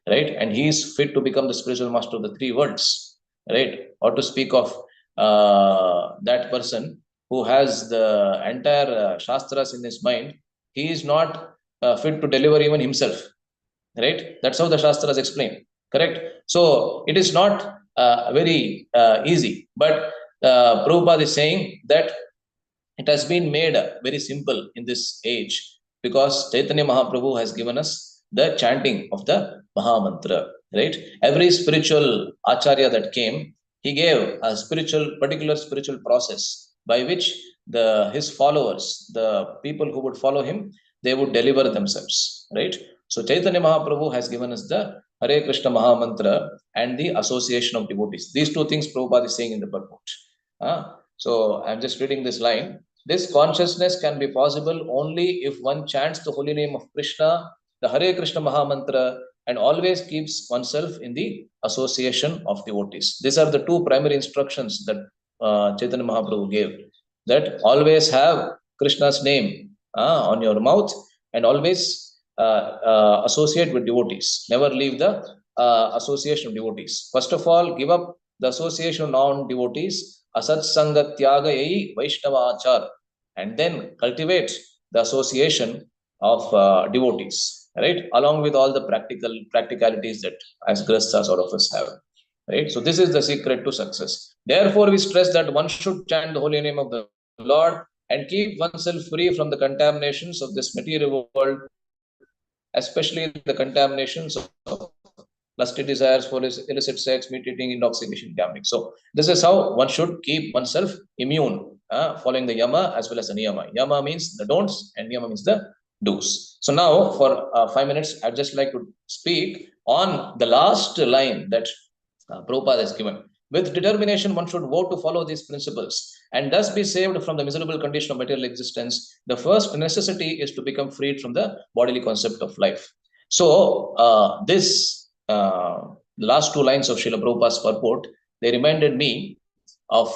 Right? And he is fit to become the spiritual master of the three worlds. Right? Or to speak of that person who has the entire Shastras in his mind, he is not fit to deliver even himself. Right? That's how the Shastras explain. Correct? So it is not very easy. But Prabhupada is saying that it has been made very simple in this age because Chaitanya Mahaprabhu has given us the chanting of the Mahamantra. Right? Every spiritual acharya that came, he gave a particular spiritual process by which his followers, the people who would follow him, they would deliver themselves, right? So Chaitanya Mahaprabhu has given us the Hare Krishna Maha Mantra and the association of devotees. These two things Prabhupada is saying in the purport. So I'm just reading this line. This consciousness can be possible only if one chants the holy name of Krishna, the Hare Krishna Maha Mantra, and always keeps oneself in the association of devotees. These are the two primary instructions that Chaitanya Mahaprabhu gave. That always have Krishna's name on your mouth and always associate with devotees. Never leave the association of devotees. First of all, give up the association of non-devotees, asat sangatyaga ei vaishnavachar, and then cultivate the association of devotees, right? Along with all the practicalities that as grasthas all of us have, right? So this is the secret to success. Therefore, we stress that one should chant the holy name of the Lord and keep oneself free from the contaminations of this material world, especially the contaminations of lusty desires for illicit sex, meat eating, intoxication, gambling. So this is how one should keep oneself immune, following the yama as well as the niyama. Yama means the don'ts and niyama means the do's. So now for 5 minutes, I'd just like to speak on the last line that Prabhupada has given. With determination, one should vow to follow these principles and thus be saved from the miserable condition of material existence. The first necessity is to become freed from the bodily concept of life. So the last two lines of Srila Prabhupada's purport, they reminded me of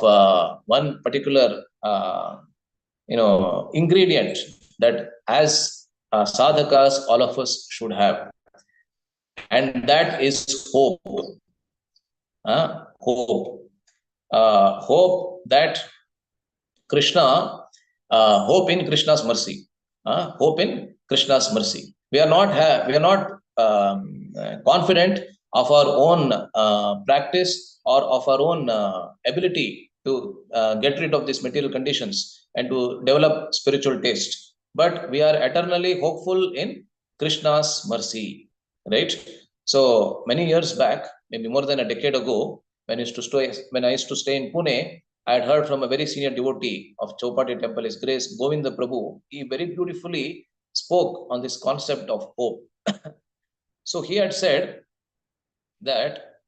one particular ingredient that as sadhakas all of us should have, and that is hope. Hope that Krishna, hope in Krishna's mercy. Hope in Krishna's mercy. We are not confident of our own practice or of our own ability to get rid of these material conditions and to develop spiritual taste. But we are eternally hopeful in Krishna's mercy, right? So many years back, maybe more than a decade ago, when I used to stay in Pune, I had heard from a very senior devotee of Chowpatty Temple, His Grace Govinda Prabhu. He very beautifully spoke on this concept of hope. So he had said that,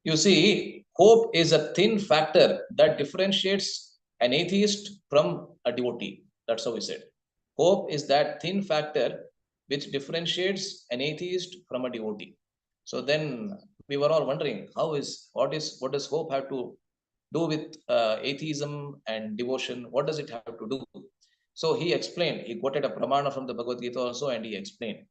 you see, hope is a thin factor that differentiates an atheist from a devotee. That's how he said. Hope is that thin factor which differentiates an atheist from a devotee. So then we were all wondering, what does hope have to do with atheism and devotion? What does it have to do? So he explained, he quoted a pramana from the Bhagavad Gita also, and he explained.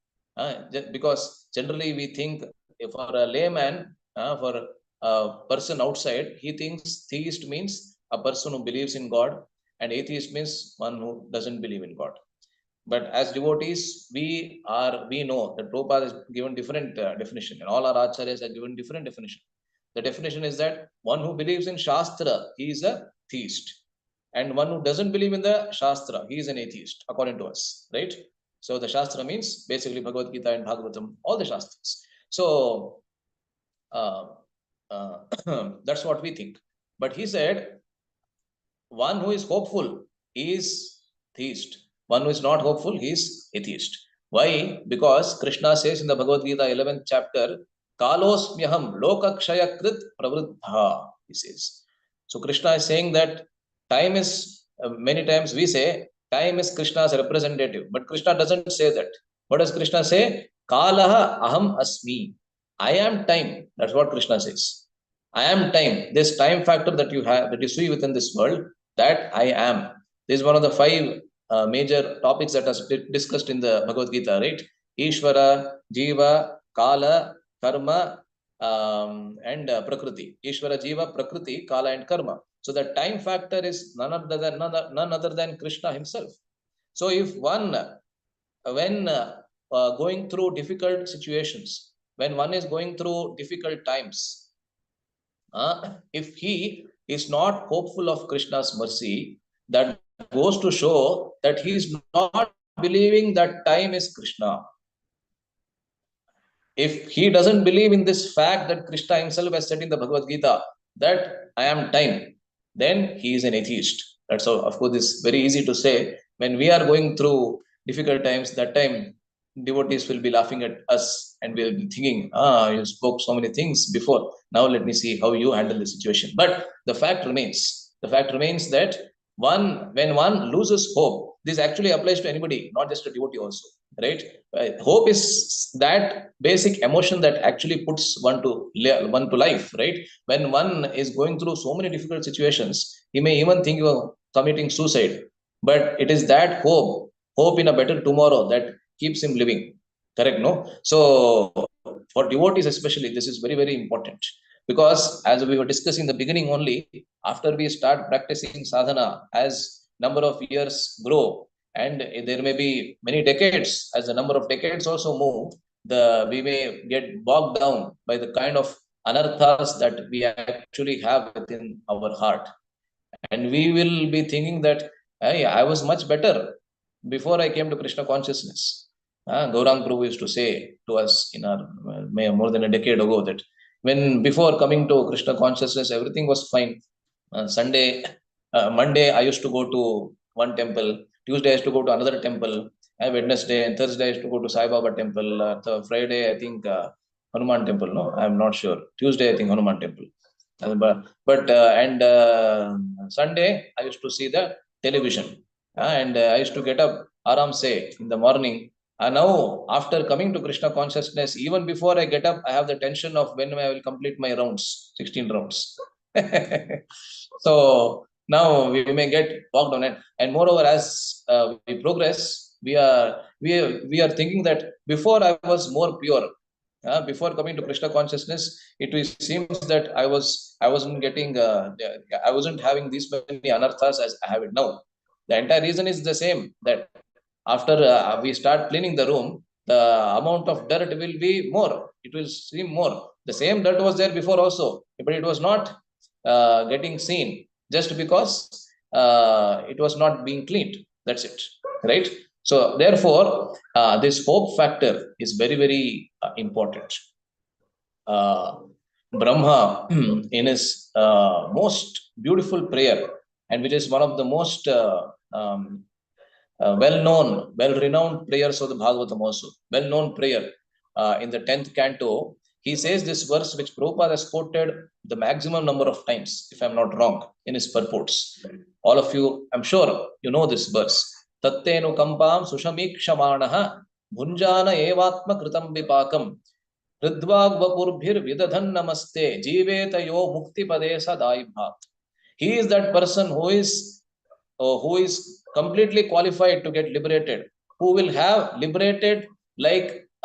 Because generally we think, for a layman, for a person outside, he thinks theist means a person who believes in God, and atheist means one who doesn't believe in God. But as devotees, we know that Prabhupada has given different definition, and all our acharyas have given different definition. The definition is that one who believes in Shastra, he is a theist. And one who doesn't believe in the Shastra, he is an atheist, according to us, right? So the Shastra means basically Bhagavad Gita and Bhagavatam, all the Shastras. So that's what we think. But he said, one who is hopeful is theist. One who is not hopeful, he is atheist. Why? Because Krishna says in the Bhagavad Gita 11th chapter, Kalosmyaham lokakshaya krit pravruddha, he says. So Krishna is saying that time is, many times we say, time is Krishna's representative. But Krishna doesn't say that. What does Krishna say? Kalaha aham asmi. I am time. That's what Krishna says. I am time. This time factor that you have, that you see within this world, that I am. This is one of the 5 major topics that are discussed in the Bhagavad Gita, right? Ishvara, Jiva, Kala, Karma, and Prakriti. Ishvara, Jiva, Prakriti, Kala, and Karma. So the time factor is none other than Krishna himself. So if one, when going through difficult situations, when one is going through difficult times, if he is not hopeful of Krishna's mercy, that goes to show that he is not believing that time is Krishna. If he doesn't believe in this fact that Krishna himself has said in the Bhagavad Gita that I am time, then he is an atheist. That's how, of course, it's very easy to say when we are going through difficult times, that time devotees will be laughing at us and we'll be thinking, you spoke so many things before. Now let me see how you handle the situation. But the fact remains that when one loses hope, this actually applies to anybody, not just a devotee also, right? Hope is that basic emotion that actually puts one to life, right? When one is going through so many difficult situations, he may even think of committing suicide, but it is that hope in a better tomorrow that keeps him living. Correct, no? So for devotees especially, this is very, very important, because as we were discussing in the beginning only, after we start practicing sadhana, as number of years grow, and there may be many decades, as the number of decades also move, we may get bogged down by the kind of anarthas that we actually have within our heart. And we will be thinking that, hey, I was much better before I came to Krishna consciousness. Gaurang Prabhu used to say to us in our more than a decade ago that when before coming to Krishna consciousness, everything was fine. Monday, I used to go to one temple. Tuesday, I used to go to another temple. Wednesday and Thursday, I used to go to Sai Baba temple. Friday, I think Hanuman temple. No, I'm not sure. Tuesday, I think Hanuman temple. Sunday, I used to see the television. And I used to get up, aram say, in the morning. And now, after coming to Krishna consciousness, even before I get up, I have the tension of when I will complete my rounds, 16 rounds. So now we may get bogged on it. And moreover, as we progress, we are thinking that before I was more pure. Before coming to Krishna consciousness, it seems that I wasn't getting, I wasn't having these many anarthas as I have it now. The entire reason is the same, that after we start cleaning the room, the amount of dirt will be more. It will seem more. The same dirt was there before also, but it was not getting seen just because it was not being cleaned. That's it, right? So therefore, this hope factor is very, very important. Brahma, in his most beautiful prayer, and which is one of the most well-known, well-renowned prayers of the Bhagavatam also, well-known prayer in the 10th canto, he says this verse which Prabhupada has quoted the maximum number of times, if I'm not wrong, in his purports. All of you, I'm sure you know this verse. Tattenu kampam sushamikshamanaha bhunjana evatma kritam vipakam hridvagvapurbhir vidadhan namaste jivetayo mukti padesa daibhat. He is that person who is completely qualified to get liberated, who will have liberated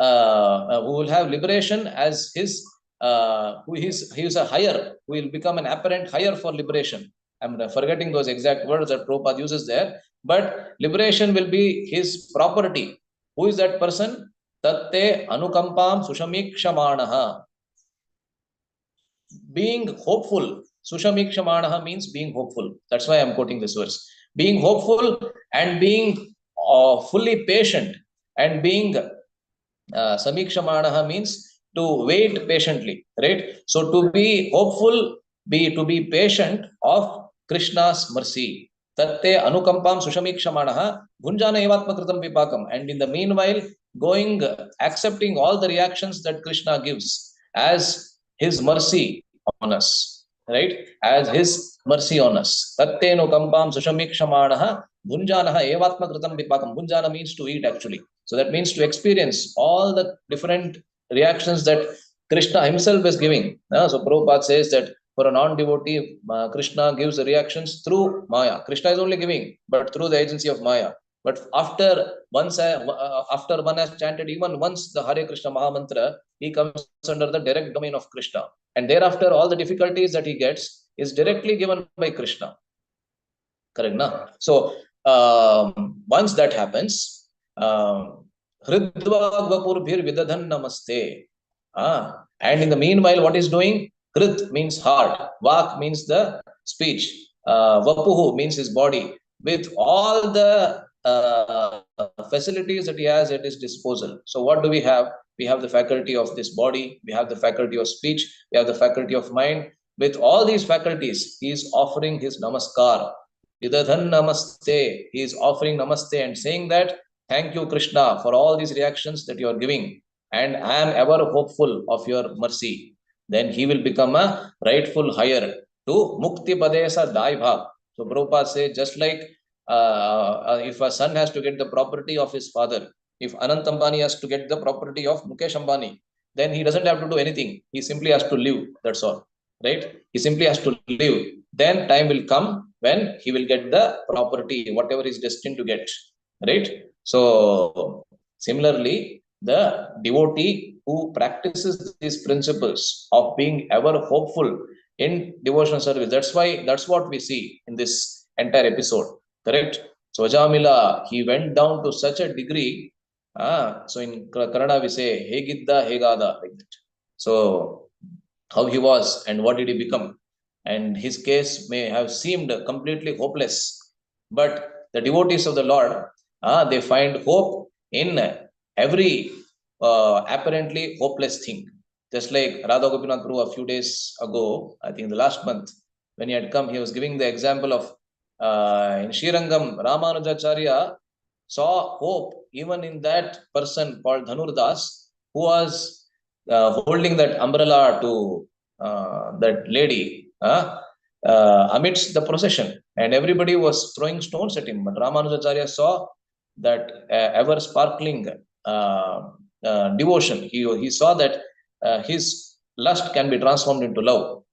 who will have liberation as his he is a higher, who will become an apparent higher for liberation. I'm forgetting those exact words that Prabhupada uses there, but liberation will be his property. Who is that person? Tatte anukampam sushamikshamanaha. Being hopeful. Sushamikshamanaha means being hopeful. That's why I'm quoting this verse. Being hopeful and being fully patient, and being samikshamanaha means to wait patiently, right? So to be hopeful, to be patient of Krishna's mercy. Tatte anukampam sushamikshamanaha bhunjana evatma kritam vipakam. And in the meanwhile, accepting all the reactions that Krishna gives as his mercy on us, right? As his mercy on us. Tatte anukampam sushamikshamanaha bhunjanaha evatma kritam vipakam. Bhunjana means to eat actually. So that means to experience all the different reactions that Krishna himself is giving. So Prabhupada says that for a non-devotee, Krishna gives the reactions through Maya. Krishna is only giving, but through the agency of Maya. But after one has chanted even once the Hare Krishna Mahamantra, he comes under the direct domain of Krishna. And thereafter, all the difficulties that he gets is directly given by Krishna. Correct, na? So once that happens, Hridvagvapurbhir vidadhan namaste. And in the meanwhile, what is doing? Hrid means heart, Vak means the speech, Vapuhu means his body. With all the facilities that he has at his disposal. So what do we have? We have the faculty of this body, we have the faculty of speech, we have the faculty of mind. With all these faculties, he is offering his namaskar. Vidadhan namaste. He is offering namaste and saying that Thank you, Krishna, for all these reactions that you are giving, and I am ever hopeful of your mercy. Then he will become a rightful heir to Mukti Padesa Daibha. So Prabhupada says, just like if a son has to get the property of his father, if Anant Ambani has to get the property of Mukesh Ambani, then he doesn't have to do anything. He simply has to live. That's all. Right? He simply has to live. Then time will come when he will get the property, whatever is destined to get. Right? So similarly, the devotee who practices these principles of being ever hopeful in devotional service, that's what we see in this entire episode. Correct? So Ajamila, he went down to such a degree. So in Kannada we say Hegidda Hegada, like that. So how he was and what did he become? And his case may have seemed completely hopeless, but the devotees of the Lord, they find hope in every apparently hopeless thing. Just like Radha Gopinath Prabhu a few days ago, I think the last month, when he had come, he was giving the example of in Srirangam, Ramanujacharya saw hope even in that person called Dhanurdas, who was holding that umbrella to that lady amidst the procession, and everybody was throwing stones at him. But Ramanujacharya saw that ever sparkling devotion. He saw that his lust can be transformed into love.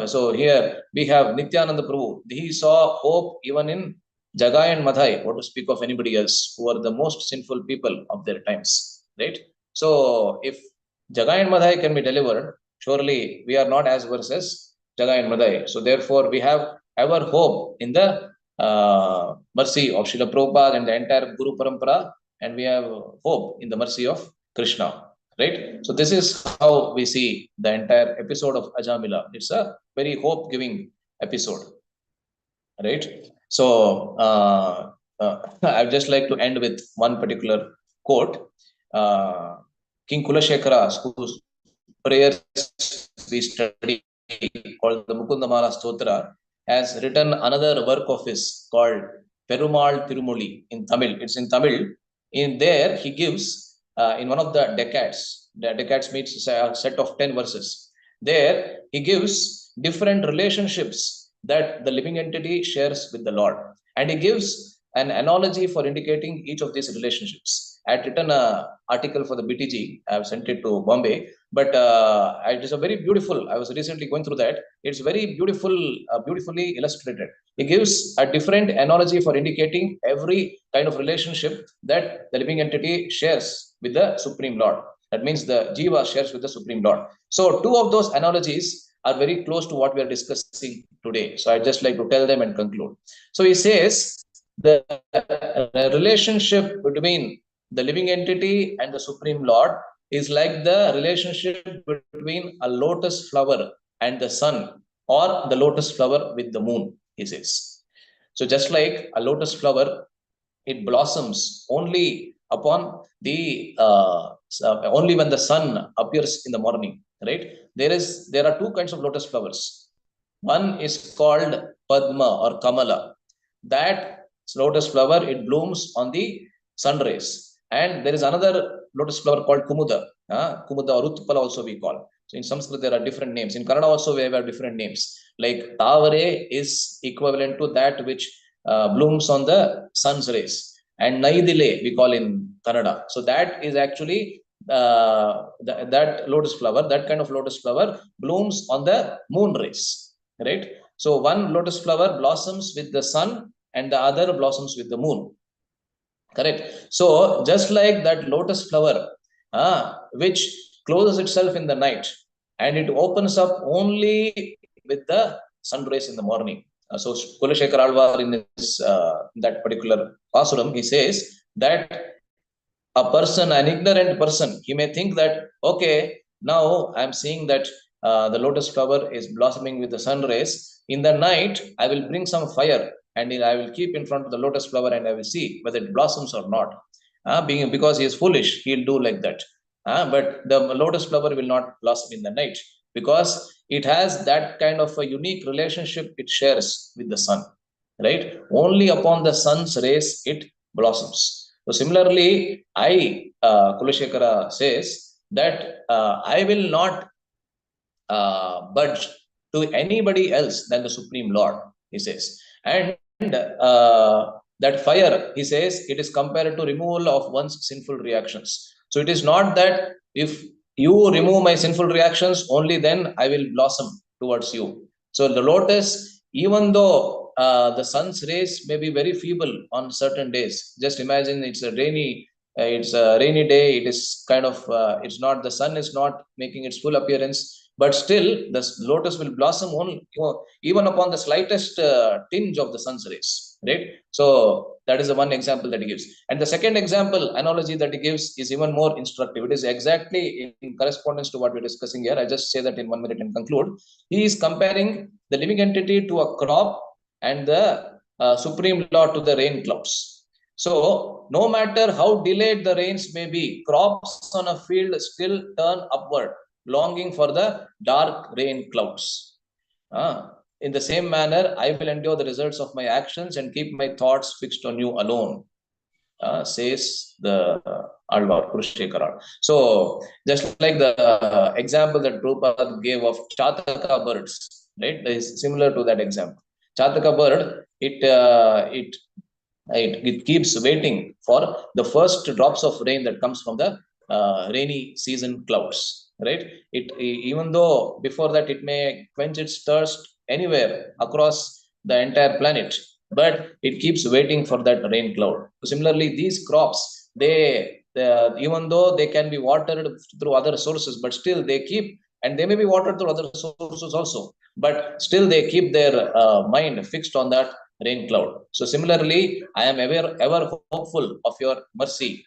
So here we have Nityananda Prabhu. He saw hope even in Jagai and Madhai, what to speak of anybody else, who are the most sinful people of their times, right? So if Jagai and Madhai can be delivered, surely we are not as worse as Jagai and Madhai. So therefore, we have ever hope in the mercy of Srila Prabhupada and the entire Guru Parampara, and we have hope in the mercy of Krishna, right? So this is how we see the entire episode of Ajamila. It's a very hope-giving episode, right? So I'd just like to end with one particular quote. King Kulashekara, whose prayers we study, called the Mukundamala Stotra, has written another work of his called Perumal Tirumuli in Tamil. It's in Tamil. In there, he gives in one of the decades means a set of 10 verses. There, he gives different relationships that the living entity shares with the Lord. And he gives an analogy for indicating each of these relationships. I had written an article for the BTG. I have sent it to Bombay. But it is a very beautiful, I was recently going through that. It's very beautiful, beautifully illustrated. It gives a different analogy for indicating every kind of relationship that the living entity shares with the Supreme Lord. That means the Jiva shares with the Supreme Lord. So two of those analogies are very close to what we are discussing today. So I'd just like to tell them and conclude. So he says the relationship between the living entity and the Supreme Lord is like the relationship between a lotus flower and the sun, or the lotus flower with the moon, he says. So just like a lotus flower, it blossoms only upon the only when the sun appears in the morning, right? There are two kinds of lotus flowers. One is called Padma or Kamala. That lotus flower, it blooms on the sun rays. And there is another lotus flower called Kumuda. Kumuda or Utpala also we call. So in Sanskrit there are different names. In Kannada also we have different names. Like Tavare is equivalent to that which blooms on the sun's rays. And Naidile we call in Kannada. So that is actually that lotus flower, that kind of lotus flower blooms on the moon rays, right? So one lotus flower blossoms with the sun and the other blossoms with the moon, correct? So just like that lotus flower, which closes itself in the night and it opens up only with the sun rays in the morning. So Kulashekar Alvar in his, that particular pasuram, he says that a person, an ignorant person, he may think that, okay, now I'm seeing that the lotus flower is blossoming with the sun rays. In the night, I will bring some fire and I will keep in front of the lotus flower and I will see whether it blossoms or not. Because he is foolish, he'll do like that. But the lotus flower will not blossom in the night because it has that kind of a unique relationship it shares with the sun, right? Only upon the sun's rays it blossoms. So similarly, Kulashekara says that I will not budge to anybody else than the Supreme Lord, he says. And that fire, he says, it is compared to removal of one's sinful reactions. So it is not that if you remove my sinful reactions, only then I will blossom towards you. So the lotus, even though the sun's rays may be very feeble on certain days, just imagine it's a rainy day. It is kind of it's not, the sun is not making its full appearance, but still the lotus will blossom only, even upon the slightest tinge of the sun's rays, right? So that is the one example that he gives. And the second example analogy that he gives is even more instructive. It is exactly in correspondence to what we're discussing here. I just say that in 1 minute and conclude. He is comparing the living entity to a crop and the Supreme Lord to the rain clouds. So, no matter how delayed the rains may be, crops on a field still turn upward, longing for the dark rain clouds. In the same manner, I will endure the results of my actions and keep my thoughts fixed on you alone, says the Alvar Kurushekara. So, just like the example that Prabhupada gave of Chataka birds, right? That is similar to that example. Chataka bird, it keeps waiting for the first drops of rain that comes from the rainy season clouds, right? Even though before that it may quench its thirst anywhere across the entire planet, but it keeps waiting for that rain cloud. Similarly, these crops, even though they can be watered through other sources, but still they keep, and they may be watered through other sources also, but still they keep their mind fixed on that rain cloud. So similarly, I am ever hopeful of your mercy,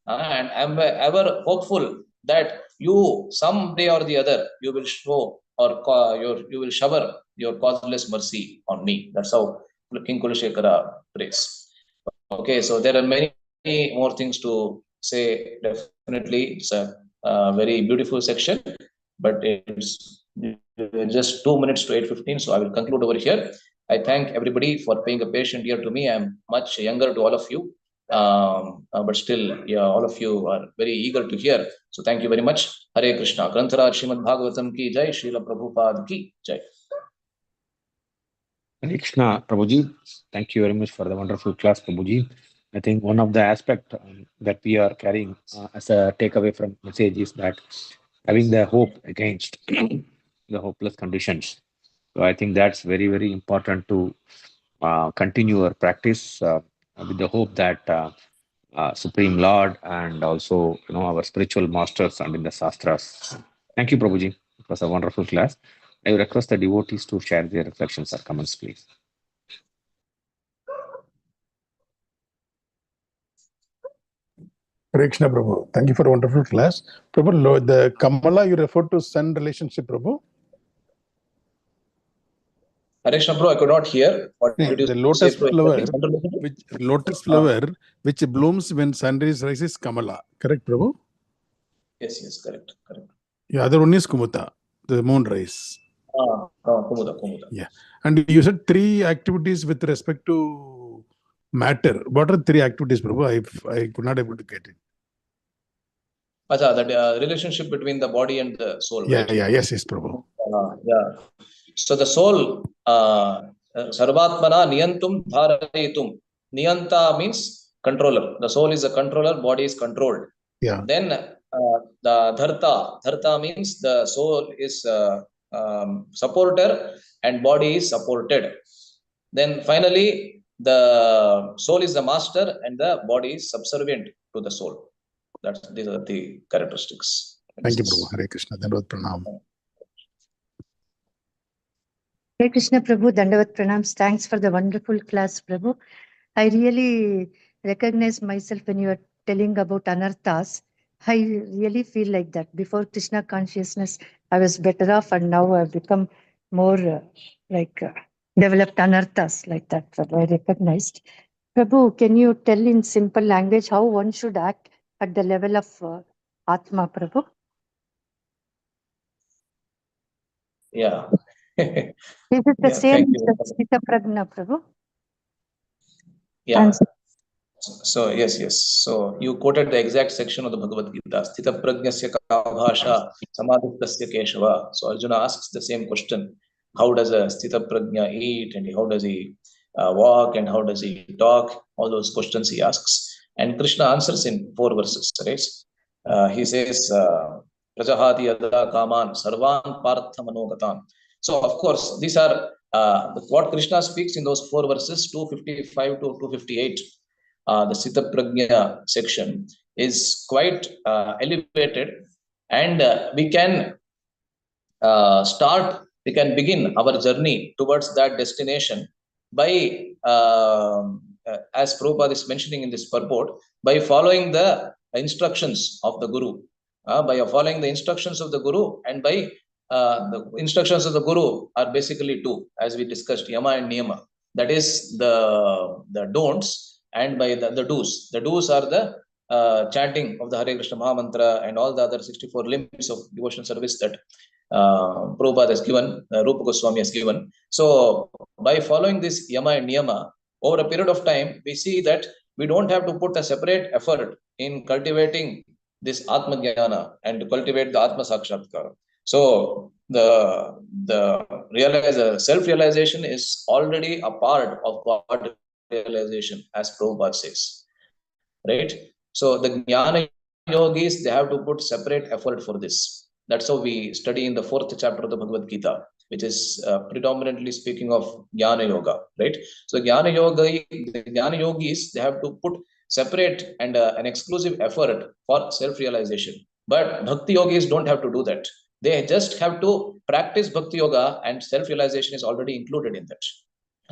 and I am ever hopeful that you someday or the other you will show or you will shower your causeless mercy on me. That's how King Kulashekara prays. Okay, so there are many more things to say. Definitely, it's a very beautiful section, but it's just 2 minutes to 8:15. So I will conclude over here. I thank everybody for paying a patient ear to me. I'm much younger to all of you, but still, yeah, all of you are very eager to hear. So thank you very much. Hare Krishna. Grantaraj Srimad Bhagavatam ki jai. Srila Prabhupada ki jai. Hare Krishna, Prabhuji. Thank you very much for the wonderful class, Prabhuji. I think one of the aspects that we are carrying as a takeaway from message is that having the hope against the hopeless conditions. So I think that's very, very important to continue our practice with the hope that Supreme Lord and also our spiritual masters and in the Shastras. Thank you, Prabhuji. It was a wonderful class. I request the devotees to share their reflections or comments, please. Hare Krishna, Prabhu. Thank you for a wonderful class. Prabhu, the Kamala you referred to sun relationship, Prabhu? Hare Krishna, bro, I could not hear. What did you The say, lotus bro? flower, which blooms when sunrise rises, Kamala. Correct, Prabhu? Yes, correct. The other one is Kumuta, the moon rise. Kumuda. Yeah. And you said 3 activities with respect to matter. What are 3 activities, Prabhu? I could not able to get it. Acha, the relationship between the body and the soul, Yeah, right? yes, Prabhu. Yeah. So the soul, Sarvatmana Niyantum Dharayitum. Niyanta means controller. The soul is a controller, body is controlled. Yeah. Then the Dharta means the soul is supporter and body is supported. Then finally, the soul is the master and the body is subservient to the soul. These are the characteristics. Thank you, Prabhu. Hare Krishna. Dandavat Pranam. Hare Krishna, Prabhu. Dandavat Pranams. Thanks for the wonderful class, Prabhu. I really recognize myself when you are telling about anarthas. I really feel like that. Before Krishna consciousness, I was better off, and now I've become more developed anarthas like that. But I recognized. Prabhu, can you tell in simple language how one should act at the level of Atma, Prabhu? Yeah. Is it the same Thank you. as Sita Pragna, Prabhu? Yeah. So yes. So you quoted the exact section of the Bhagavad Gita. Sthita prajnasya ka bhasha samadhistasya keshava. So Arjuna asks the same question. How does a Sthita prajna eat, and how does he walk, and how does he talk? All those questions he asks. And Krishna answers in 4 verses. Right? He says, Prajahati yada kaman sarvan partha manogatan. So of course, these are what Krishna speaks in those 4 verses, 255 to 258. The Sita Prajna section is quite elevated, and we can begin our journey towards that destination by, as Prabhupada is mentioning in this purport, by following the instructions of the Guru. By following the instructions of the Guru, and by the instructions of the Guru are basically 2, as we discussed, Yama and Niyama. That is the don'ts, and by the do's. The do's are the chanting of the Hare Krishna Mahamantra and all the other 64 limbs of devotional service that Prabhupada has given, Rupa Goswami has given. So by following this Yama and Niyama, over a period of time, we see that we don't have to put a separate effort in cultivating this Atma Jnana and to cultivate the Atma Sakshatkara. So the self-realization is already a part of God realization, as Prabhupada says. Right? So the Jnana yogis, they have to put separate effort for this. That's how we study in the 4th chapter of the Bhagavad Gita, which is predominantly speaking of Jnana Yoga, right? So the Jnana yogis, they have to put separate and an exclusive effort for self-realization. But Bhakti yogis don't have to do that. They just have to practice Bhakti Yoga, and self-realization is already included in that.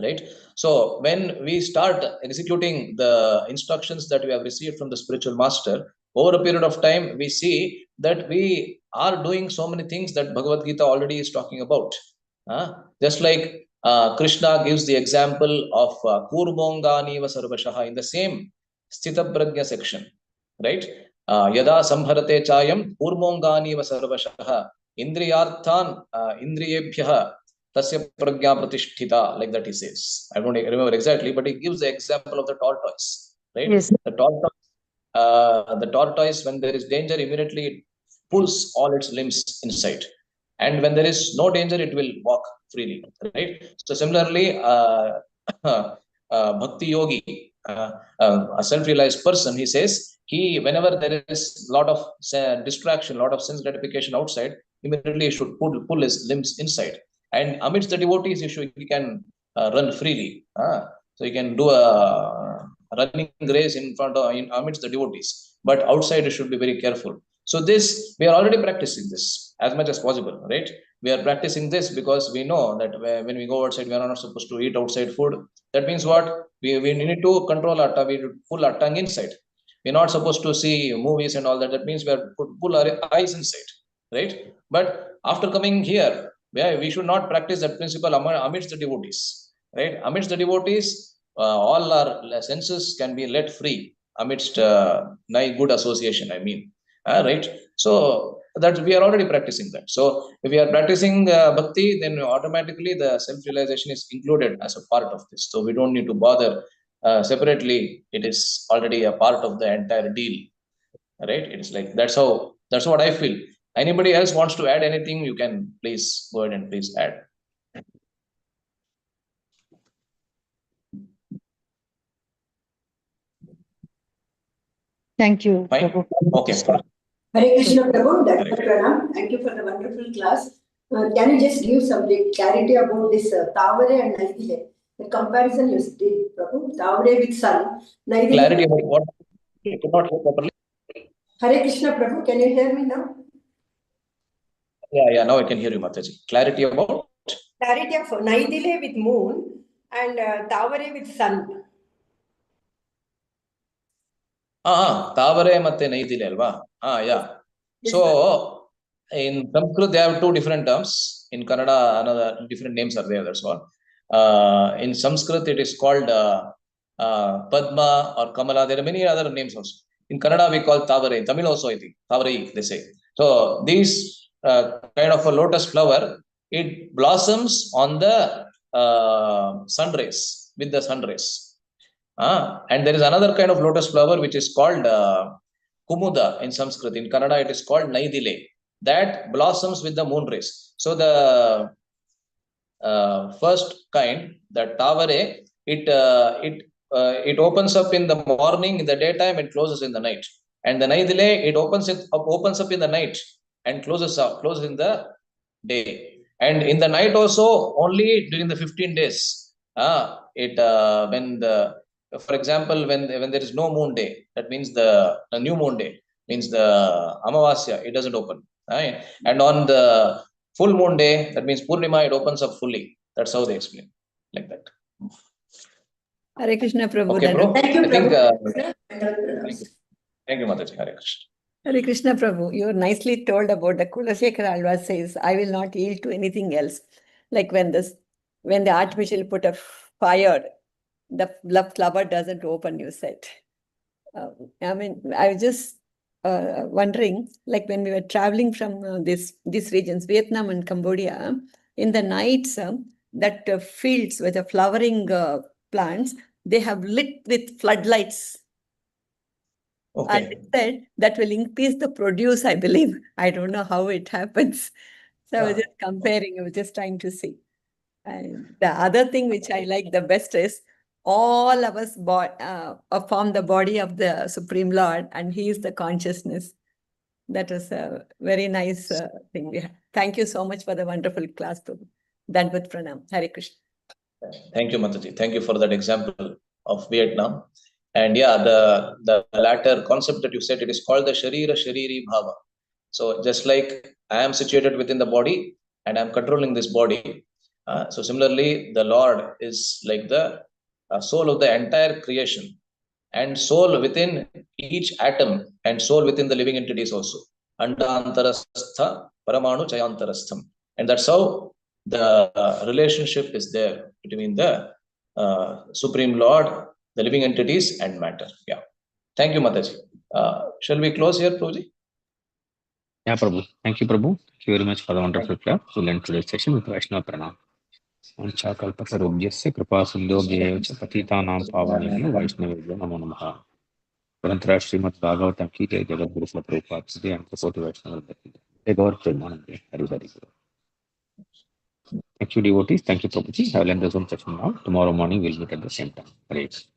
Right? So when we start executing the instructions that we have received from the spiritual master, over a period of time, we see that we are doing so many things that Bhagavad Gita already is talking about. Just like Krishna gives the example of Kurmongani Vasarvashaha in the same Sthita Prajna section, right? Yada Sambharate Chayam Kurmongani Vasarvashaha Indriyarthan Indriyebhyaha Tasya Pragya Pratisthita, like that he says. I don't remember exactly, but he gives the example of the tortoise, right? Yes. The tortoise, when there is danger, immediately it pulls all its limbs inside. And when there is no danger, it will walk freely, right? So similarly, Bhakti Yogi, a self-realized person, he says, whenever there is a lot of distraction, a lot of sense gratification outside, immediately he should pull his limbs inside. And amidst the devotees, he can run freely. So he can do a running race amidst the devotees. But outside, he should be very careful. So this, we are already practicing this as much as possible, right? We are practicing this because we know that when we go outside, we are not supposed to eat outside food. That means what? We need to control our tongue, we need to pull our tongue inside. We're not supposed to see movies and all that. That means we are pull our eyes inside, right? But after coming here, we should not practice that principle amidst the devotees, right? Amidst the devotees, all our senses can be let free amidst good association, I mean. Right? So that we are already practicing that. So if we are practicing bhakti, then automatically the self-realization is included as a part of this. So we don't need to bother separately. It is already a part of the entire deal. Right? It's like that's what I feel. Anybody else wants to add anything, you can please go ahead and please add. Thank you, Fine. Prabhu. Okay. Hare Krishna Prabhu, Pranam. Thank you for the wonderful class. Can you just give some clarity about this Tavare and Naidile? The comparison you did, Prabhu, Tavare with sun. Naidile. Clarity about what? I could not hear properly. Hare Krishna Prabhu, can you hear me now? Yeah, now I can hear you, Mataji. Clarity about? Clarity of Naidile with moon and Tavare with sun. Tavare matte Naidile alva. Yeah. Yes, So in Sanskrit, they have 2 different terms. In Kannada, another different names are there. That's all. In Sanskrit, it is called Padma or Kamala. There are many other names also. In Kannada, we call Tavare. In Tamil also, I think. Tavarai, they say. So these kind of a lotus flower, it blossoms on the sun rays, with the sun rays. And there is another kind of lotus flower which is called Kumuda in Sanskrit. In Kannada, it is called Naidile. That blossoms with the moon rays. So the first kind, the Tavare, it opens up in the morning, in the daytime, and closes in the night. And the Naidile, it opens up in the night and closes in the day. And in the night also, only during the 15 days. For example, when there is no moon day, that means the new moon day, means the Amavasya, it doesn't open. Right? And on the full moon day, that means Purnima, it opens up fully. That's how they explain, like that. Hare Krishna Prabhu. Okay, bro. Thank you, I think, Prabhu. thank you, Mataji. Hare Krishna. Hare Krishna Prabhu, you nicely told about the Kulasekara Alva says, I will not yield to anything else. Like when the artificial put a fire, the flower doesn't open, you said. I mean, I was just wondering, like when we were traveling from these regions, Vietnam and Cambodia, in the nights, that fields with the flowering plants, they have lit with floodlights. Okay. And it said that will increase the produce, I believe. I don't know how it happens. So I was just comparing, I was just trying to see. And the other thing which I like the best is all of us form the body of the Supreme Lord, and He is the consciousness. That was a very nice thing we had. Thank you so much for the wonderful class. Dandavat Pranam. Hare Krishna. Thank you, Mataji. Thank you for that example of Vietnam. And yeah, the latter concept that you said, it is called the Sharira Shariri Bhava. So just like I am situated within the body and I am controlling this body, so similarly, the Lord is like the soul of the entire creation, and soul within each atom, and soul within the living entities also. Andantarastha Paramanu Chayantarastham. And that's how the relationship is there between the Supreme Lord, the living entities, and matter. Yeah. Thank you, Mataji. Shall we close here, Prabhuji? Yeah, Prabhu. Thank you, Prabhu. Thank you very much for the wonderful class. We'll end today's session with Vaishnava Pranam. Vanchakalpatarubhyasya kripa sindhobhyeva patitanam pavanebhyo Vaishnavebhyo namo namaha. Grantha Srimad Bhagavatam ki jai, Jagat Guru Srila Prabhupada ki jai, and Koti Vaishnava ki jai. Jai Gaur Premanande. Hari Hari Guru. Thank you, devotees. Thank you, Prabhuji. I will end the Zoom session now. Tomorrow morning we'll meet at the same time. Hare Krishna.